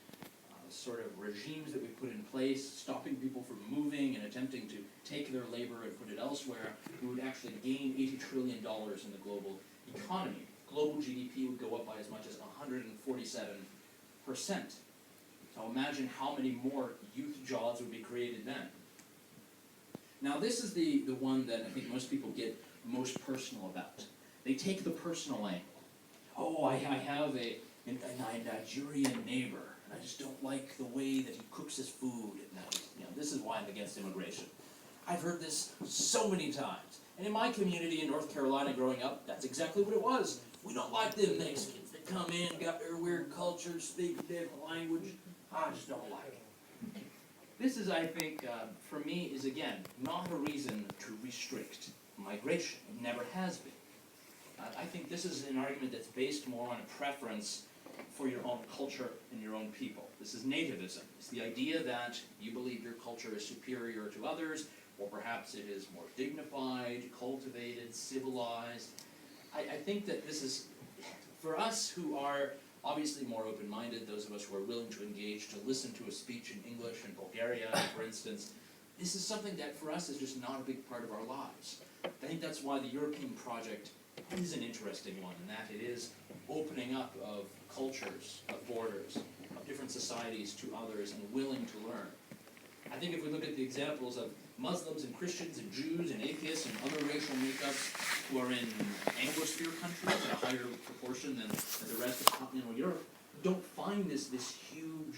sort of regimes that we put in place, stopping people from moving and attempting to take their labor and put it elsewhere, we would actually gain $80 trillion in the global economy. Global GDP would go up by as much as 147%. So imagine how many more youth jobs would be created then. Now this is the one that I think most people get most personal about. They take the personal angle. Oh, I have a Nigerian neighbor, and I just don't like the way that he cooks his food at night. You know, this is why I'm against immigration. I've heard this so many times. And in my community in North Carolina growing up, that's exactly what it was. We don't like them Mexicans that come in, got their weird culture, speak a different language. I just don't like it. This is, I think, for me, is again, not a reason to restrict migration. It never has been. I think this is an argument that's based more on a preference for your own culture and your own people. This is nativism. It's the idea that you believe your culture is superior to others, or perhaps it is more dignified, cultivated, civilized. I think that this is, For us who are obviously more open-minded, those of us who are willing to engage, to listen to a speech in English in Bulgaria, for instance, this is something that for us is just not a big part of our lives. I think that's why the European project is an interesting one, in that it is opening up of cultures, of borders, of different societies to others and willing to learn. I think if we look at the examples of Muslims and Christians and Jews and atheists and other racial makeups who are in Anglosphere countries at a higher proportion than the rest of continental Europe, don't find this huge,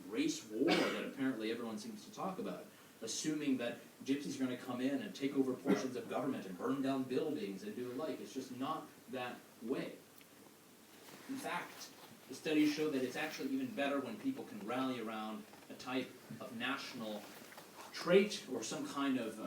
race war that apparently everyone seems to talk about, assuming that gypsies are going to come in and take over portions of government and burn down buildings and do the like. It's just not that way. In fact, the studies show that it's actually even better when people can rally around a type of national trait or some kind of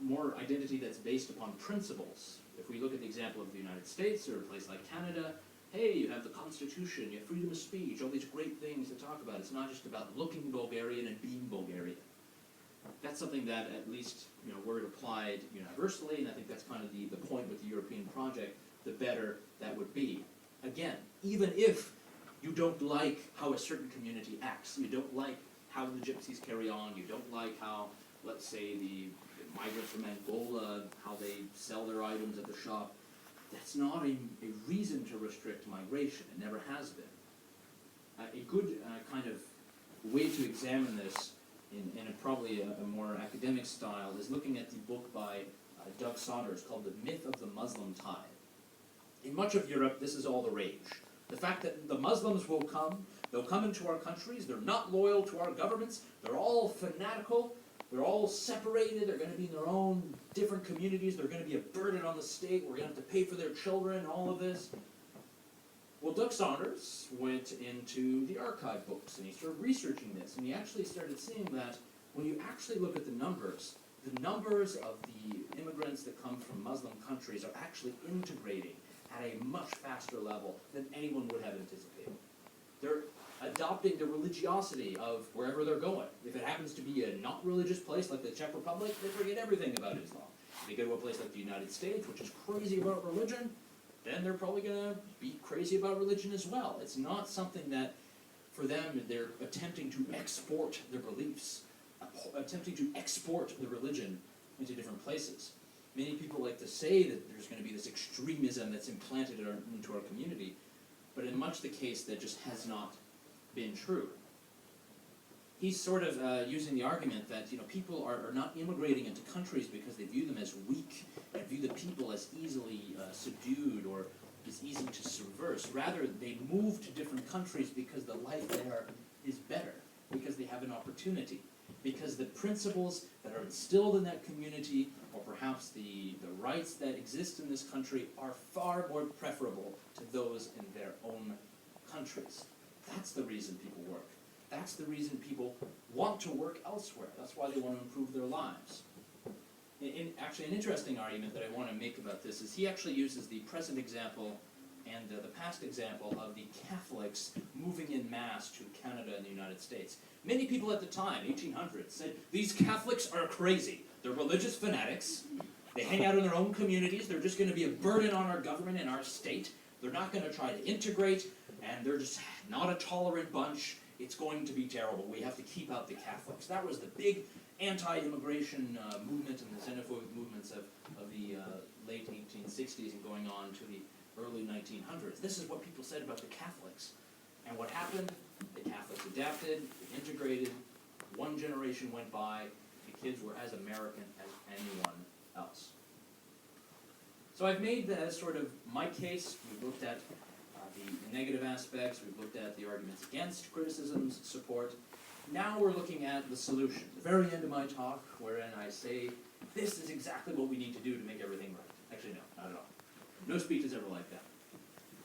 more identity that's based upon principles. If we look at the example of the United States or a place like Canada, hey, you have the Constitution, you have freedom of speech, all these great things to talk about. It's not just about looking Bulgarian and being Bulgarian. That's something that at least were it applied universally, and I think that's kind of the point with the European project, the better that would be. Again, even if you don't like how a certain community acts, you don't like how the gypsies carry on, you don't like how, let's say, the migrants from Angola, how they sell their items at the shop, that's not a reason to restrict migration. It never has been. A good kind of way to examine this in probably a more academic style is looking at the book by Doug Saunders called The Myth of the Muslim Tide. In much of Europe, this is all the rage. The fact that the Muslims will come, they'll come into our countries, they're not loyal to our governments, they're all fanatical, they're all separated, they're going to be in their own different communities, they're going to be a burden on the state, we're going to have to pay for their children, all of this. Well, Doug Saunders went into the archive books and he started researching this, and he actually started seeing that when you actually look at the numbers of the immigrants that come from Muslim countries are actually integrating at a much faster level than anyone would have anticipated. They're adopting the religiosity of wherever they're going. If it happens to be a not religious place like the Czech Republic, they forget everything about Islam. If they go to a place like the United States, which is crazy about religion, then they're probably going to be crazy about religion as well. It's not something that, for them, they're attempting to export their beliefs, attempting to export the religion into different places. Many people like to say that there's going to be this extremism that's implanted into our community, but in much the case that just has not been true. He's sort of using the argument that people are not immigrating into countries because they view them as weak and view the people as easily subdued or as easy to subvert. Rather, they move to different countries because the life there is better, because they have an opportunity, because the principles that are instilled in that community, or perhaps the rights that exist in this country, are far more preferable to those in their own countries. That's the reason people work. That's the reason people want to work elsewhere. That's why they want to improve their lives. Actually, an interesting argument that I want to make about this is he actually uses the present example and the past example of the Catholics moving in mass to Canada and the United States. Many people at the time, 1800s, said, these Catholics are crazy. They're religious fanatics. They hang out in their own communities. They're just going to be a burden on our government and our state. They're not going to try to integrate, and they're just not a tolerant bunch. It's going to be terrible. We have to keep out the Catholics. That was the big anti-immigration movement and the xenophobic movements of the late 1860s and going on to the early 1900s. This is what people said about the Catholics. And what happened? The Catholics adapted, they integrated, one generation went by, the kids were as American as anyone else. So I've made sort of my case. We've looked at the negative aspects, we've looked at the arguments against criticisms, support. Now we're looking at the solution, the very end of my talk, wherein I say, this is exactly what we need to do to make everything right. Actually, no, not at all. No speech is ever like that.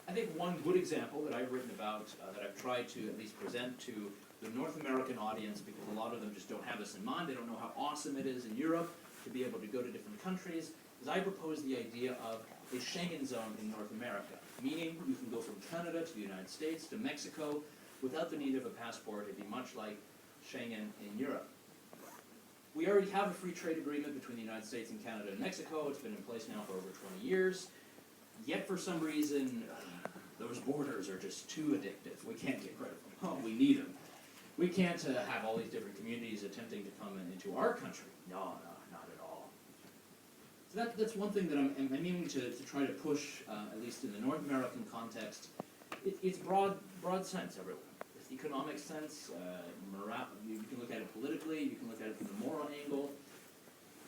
I think one good example that I've written about, that I've tried to at least present to the North American audience, because a lot of them just don't have this in mind, they don't know how awesome it is in Europe to be able to go to different countries, is I propose the idea of a Schengen zone in North America, meaning you can go from Canada to the United States to Mexico without the need of a passport. It'd be much like Schengen in Europe. We already have a free trade agreement between the United States and Canada and Mexico. It's been in place now for over 20 years. Yet for some reason, those borders are just too addictive. We can't get rid of them. Oh, we need them. We can't have all these different communities attempting to come into our country. No, not at all. So that's one thing that I'm aiming to try to push, at least in the North American context. It's broad sense everywhere. It's economic sense, you can look at it politically, you can look at it from the moral angle.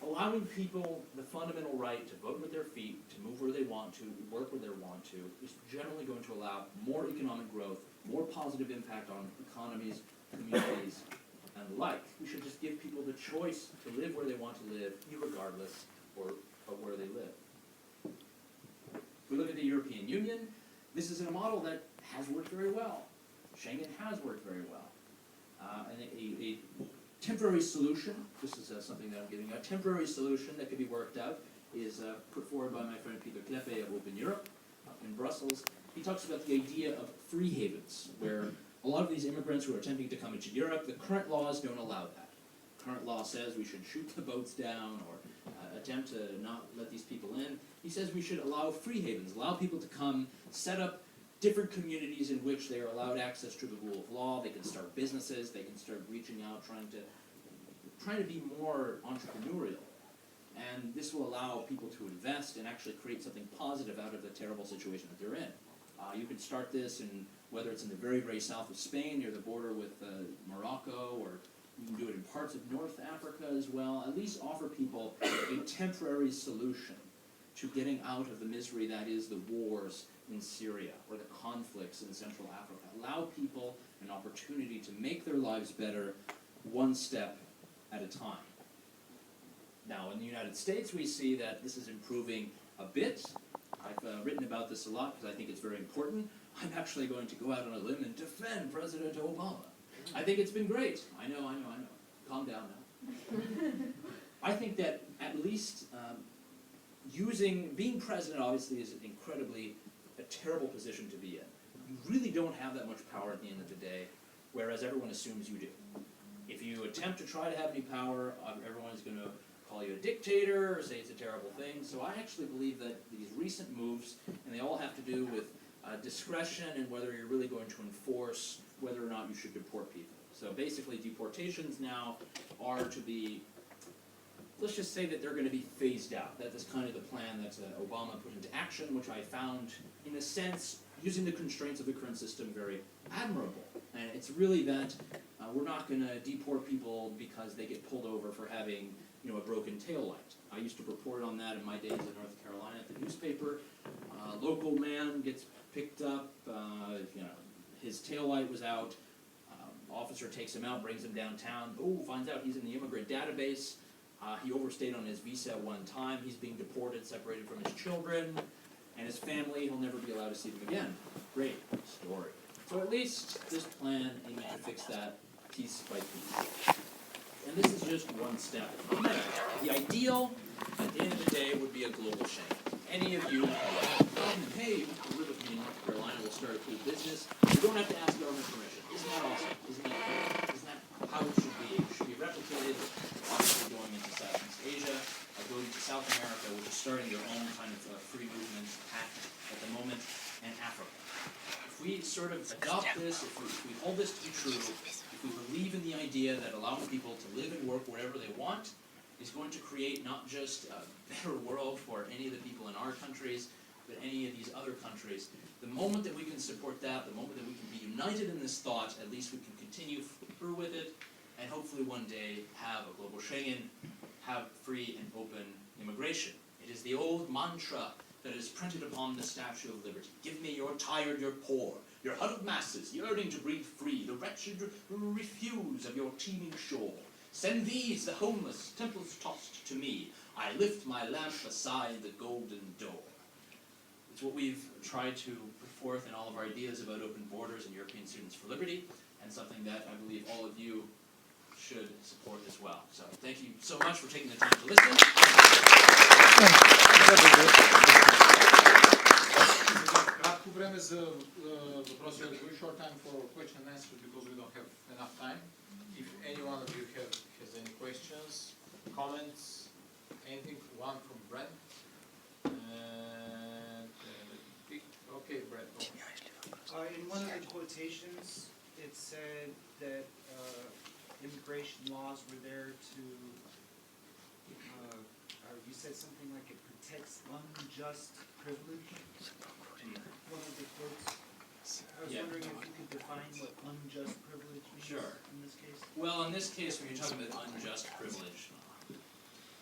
Allowing people the fundamental right to vote with their feet, to move where they want to, work where they want to, is generally going to allow more economic growth, more positive impact on economies, communities, and the like. We should just give people the choice to live where they want to live, regardless of where they live. If we look at the European Union, this is a model that has worked very well. Schengen has worked very well. And a temporary solution, this is something that I'm giving, a temporary solution that could be worked out is put forward by my friend Peter Kleppe of Open Europe in Brussels. He talks about the idea of free havens, where a lot of these immigrants who are attempting to come into Europe, the current laws don't allow that. Current law says we should shoot the boats down or attempt to not let these people in. He says we should allow free havens, allow people to come, set up different communities in which they are allowed access to the rule of law. They can start businesses, they can start reaching out, trying to be more entrepreneurial. And this will allow people to invest and actually create something positive out of the terrible situation that they're in. You can start this in, whether it's in the very, very south of Spain, near the border with Morocco, or you can do it in parts of North Africa as well. At least offer people a temporary solution to getting out of the misery that is the wars in Syria or the conflicts in Central Africa. Allow people an opportunity to make their lives better one step at a time. Now, in the United States, we see that this is improving a bit. I've written about this a lot because I think it's very important. I'm actually going to go out on a limb and defend President Obama. I think it's been great. I know. Calm down now. I think that at least being president obviously is a terrible position to be in. You really don't have that much power at the end of the day, whereas everyone assumes you do. If you attempt to try to have any power, everyone's going to call you a dictator or say it's a terrible thing. So I actually believe that these recent moves, and they all have to do with discretion and whether you're really going to enforce whether or not you should deport people. So basically deportations now are to be, let's just say that they're going to be phased out. That is kind of the plan that Obama put into action, which I found, in a sense, using the constraints of the current system, very admirable. And it's really that we're not going to deport people because they get pulled over for having, a broken tail light. I used to report on that in my days in North Carolina at the newspaper. Local man gets picked up, his tail light was out. Officer takes him out, brings him downtown. Finds out he's in the immigrant database. He overstayed on his visa one time. He's being deported, separated from his children and his family. He'll never be allowed to see them again. Great story. So at least this plan aiming to fix that piece by piece. And this is just one step. The ideal, at the end of the day, would be a global Schengen. Any of you, hey, you want to live with me in North Carolina, we'll start a cool business. You don't have to ask government permission. Isn't that awesome? Isn't that how it should be? It should be replicated, obviously going into Southeast Asia, going to South America, which is starting their own kind of free movement pact at the moment, and Africa. If we sort of adopt this, if we hold this to be true, if we believe in the idea that allowing people to live and work wherever they want is going to create not just a better world for any of the people in our countries, but any of these other countries, the moment that we can support that, the moment that we can be united in this thought, at least we can continue through with it, and hopefully one day have a global Schengen, have free and open immigration. It is the old mantra that is printed upon the Statue of Liberty. Give me your tired, your poor, your huddled masses, yearning to breathe free, the wretched refuse of your teeming shore. Send these, the homeless, temples tossed to me. I lift my lamp beside the golden door. It's what we've tried to put forth in all of our ideas about open borders and European Students for Liberty, and something that I believe all of you should support as well. So thank you so much for taking the time to listen. Кратко време за въпроси и отговори, short time for question and answer because we don't have enough time. If any one of you has any questions, comments, anything, one from Brent. And okay, Brent. In one of the quotations, it said that immigration laws were there to, you said something like it protects unjust privilege. One of the quotes. I was Yeah. wondering if you could define what unjust privilege means Sure. in this case. Well, in this case, when you're talking about unjust privilege,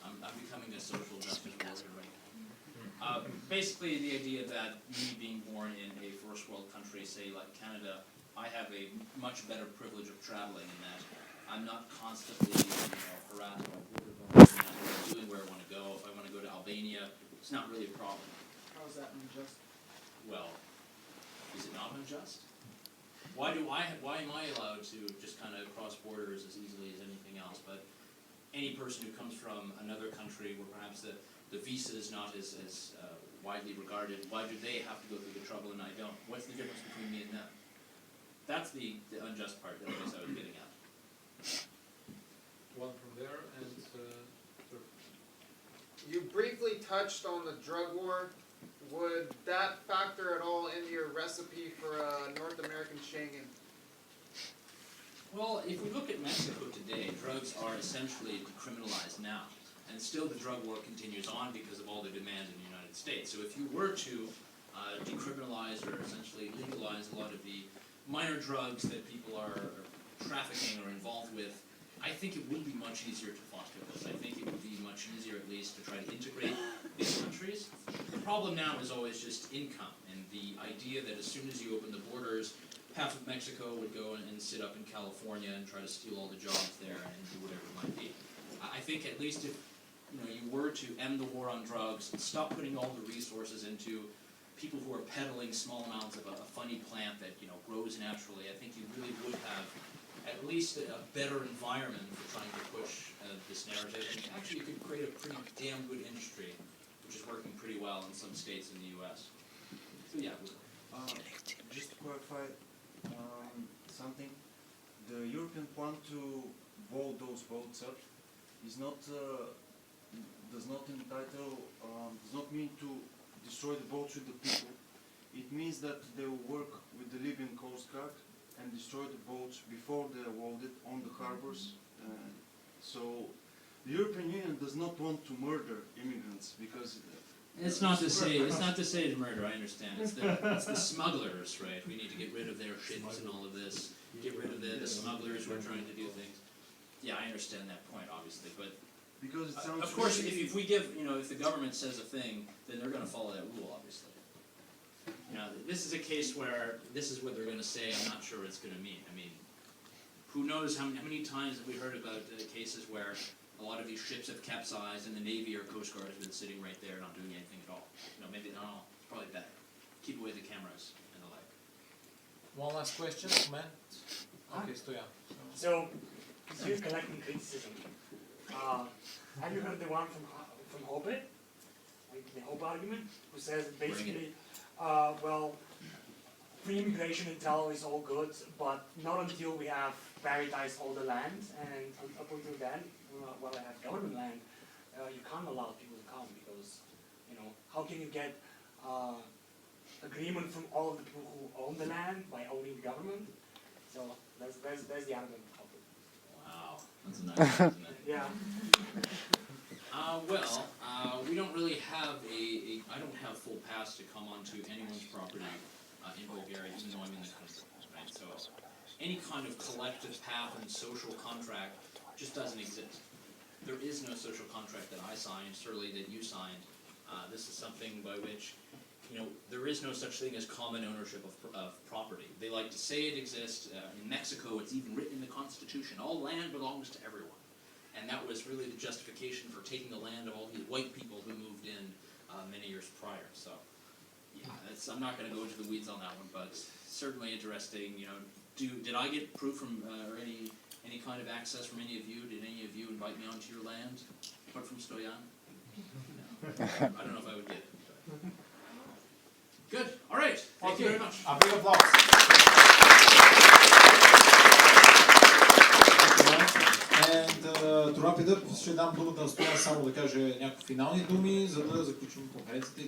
I'm becoming a social justice warrior right now. Basically, the idea that me being born in a first world country, say like Canada, I have a much better privilege of traveling in that I'm not constantly harassed by border guards and I'm doing where I want to go. If I want to go to Albania, it's not really a problem. How is that unjust? Well, is it not unjust? Why am I allowed to just kind of cross borders as easily as anything else? But any person who comes from another country where perhaps the visa is not as widely regarded, why do they have to go through the trouble and I don't? What's the difference between me and them? That's the unjust part that I guess I was getting at. One from there and You briefly touched on the drug war. Would that factor at all into your recipe for North American Schengen? Well, if we look at Mexico today, drugs are essentially decriminalized now. And still the drug war continues on because of all the demand in the United States. So if you were to decriminalize or essentially legalize a lot of the minor drugs that people are trafficking or involved with, I think it would be much easier to foster this. I think it would be much easier at least to try to integrate these countries. The problem now is always just income and the idea that as soon as you open the borders, half of Mexico would go and sit up in California and try to steal all the jobs there and do whatever it might be. I think at least if you were to end the war on drugs and stop putting all the resources into people who are peddling small amounts of a funny plant that grows naturally, I think you really would have at least a better environment for trying to push this narrative. And actually you could create a pretty damn good industry, which is working pretty well in some states in the US. So yeah. Just to clarify something, the European plan to wall those boats up is not does not mean to destroy the boats with the people. It means that they will work with the Libyan Coast Guard and destroy the boats before they are welded on the harbors. So the European Union does not want to murder immigrants because It's not to say to murder, I understand. It's the smugglers, right? We need to get rid of their ships and all of this. Get rid of the smugglers who are trying to do things. Yeah, I understand that point, obviously, but because it sounds of course, if we give, if the government says a thing, then they're going to follow that rule, obviously. This is a case where this is what they're going to say. I'm not sure what it's going to mean. I mean, who knows how many times have we heard about cases where a lot of these ships have capsized and the Navy or Coast Guard has been sitting right there not doing anything at all. Maybe not all. It's probably better. Keep away the cameras and the like. one last question, Matt. Okay, Stoyan. So, you're collecting criticism. Have you heard the one from Hobbit? Like the Hobbit argument, who says that basically, free immigration until is all good, but not until we have privatized all the land, and up until then, while I have government land, you can't allow people to come because, how can you get agreement from all of the people who own the land by owning the government? So that's the argument of Hobbit. Wow, that's a nice one, isn't it? Yeah. We don't really have I don't have full pass to come onto anyone's property in Bulgaria, even though I'm in the country, right? So any kind of collective path and social contract just doesn't exist. There is no social contract that I signed, certainly that you signed. This is something by which, there is no such thing as common ownership of property. They like to say it exists. In Mexico, it's even written in the Constitution. All land belongs to everyone. And that was really the justification for taking the land of all these white people who moved in many years prior. So, yeah, I'm not going to go into the weeds on that one, but certainly interesting. Did I get proof from or any kind of access from any of you? Did any of you invite me onto your land, apart from Stoyan? No. I don't know if I would get it. But. Good. All right. Thank you very much. A big applause. To wrap it up, ще дам думата на Стоян само да каже някакви финални думи, за да заключим конференцията.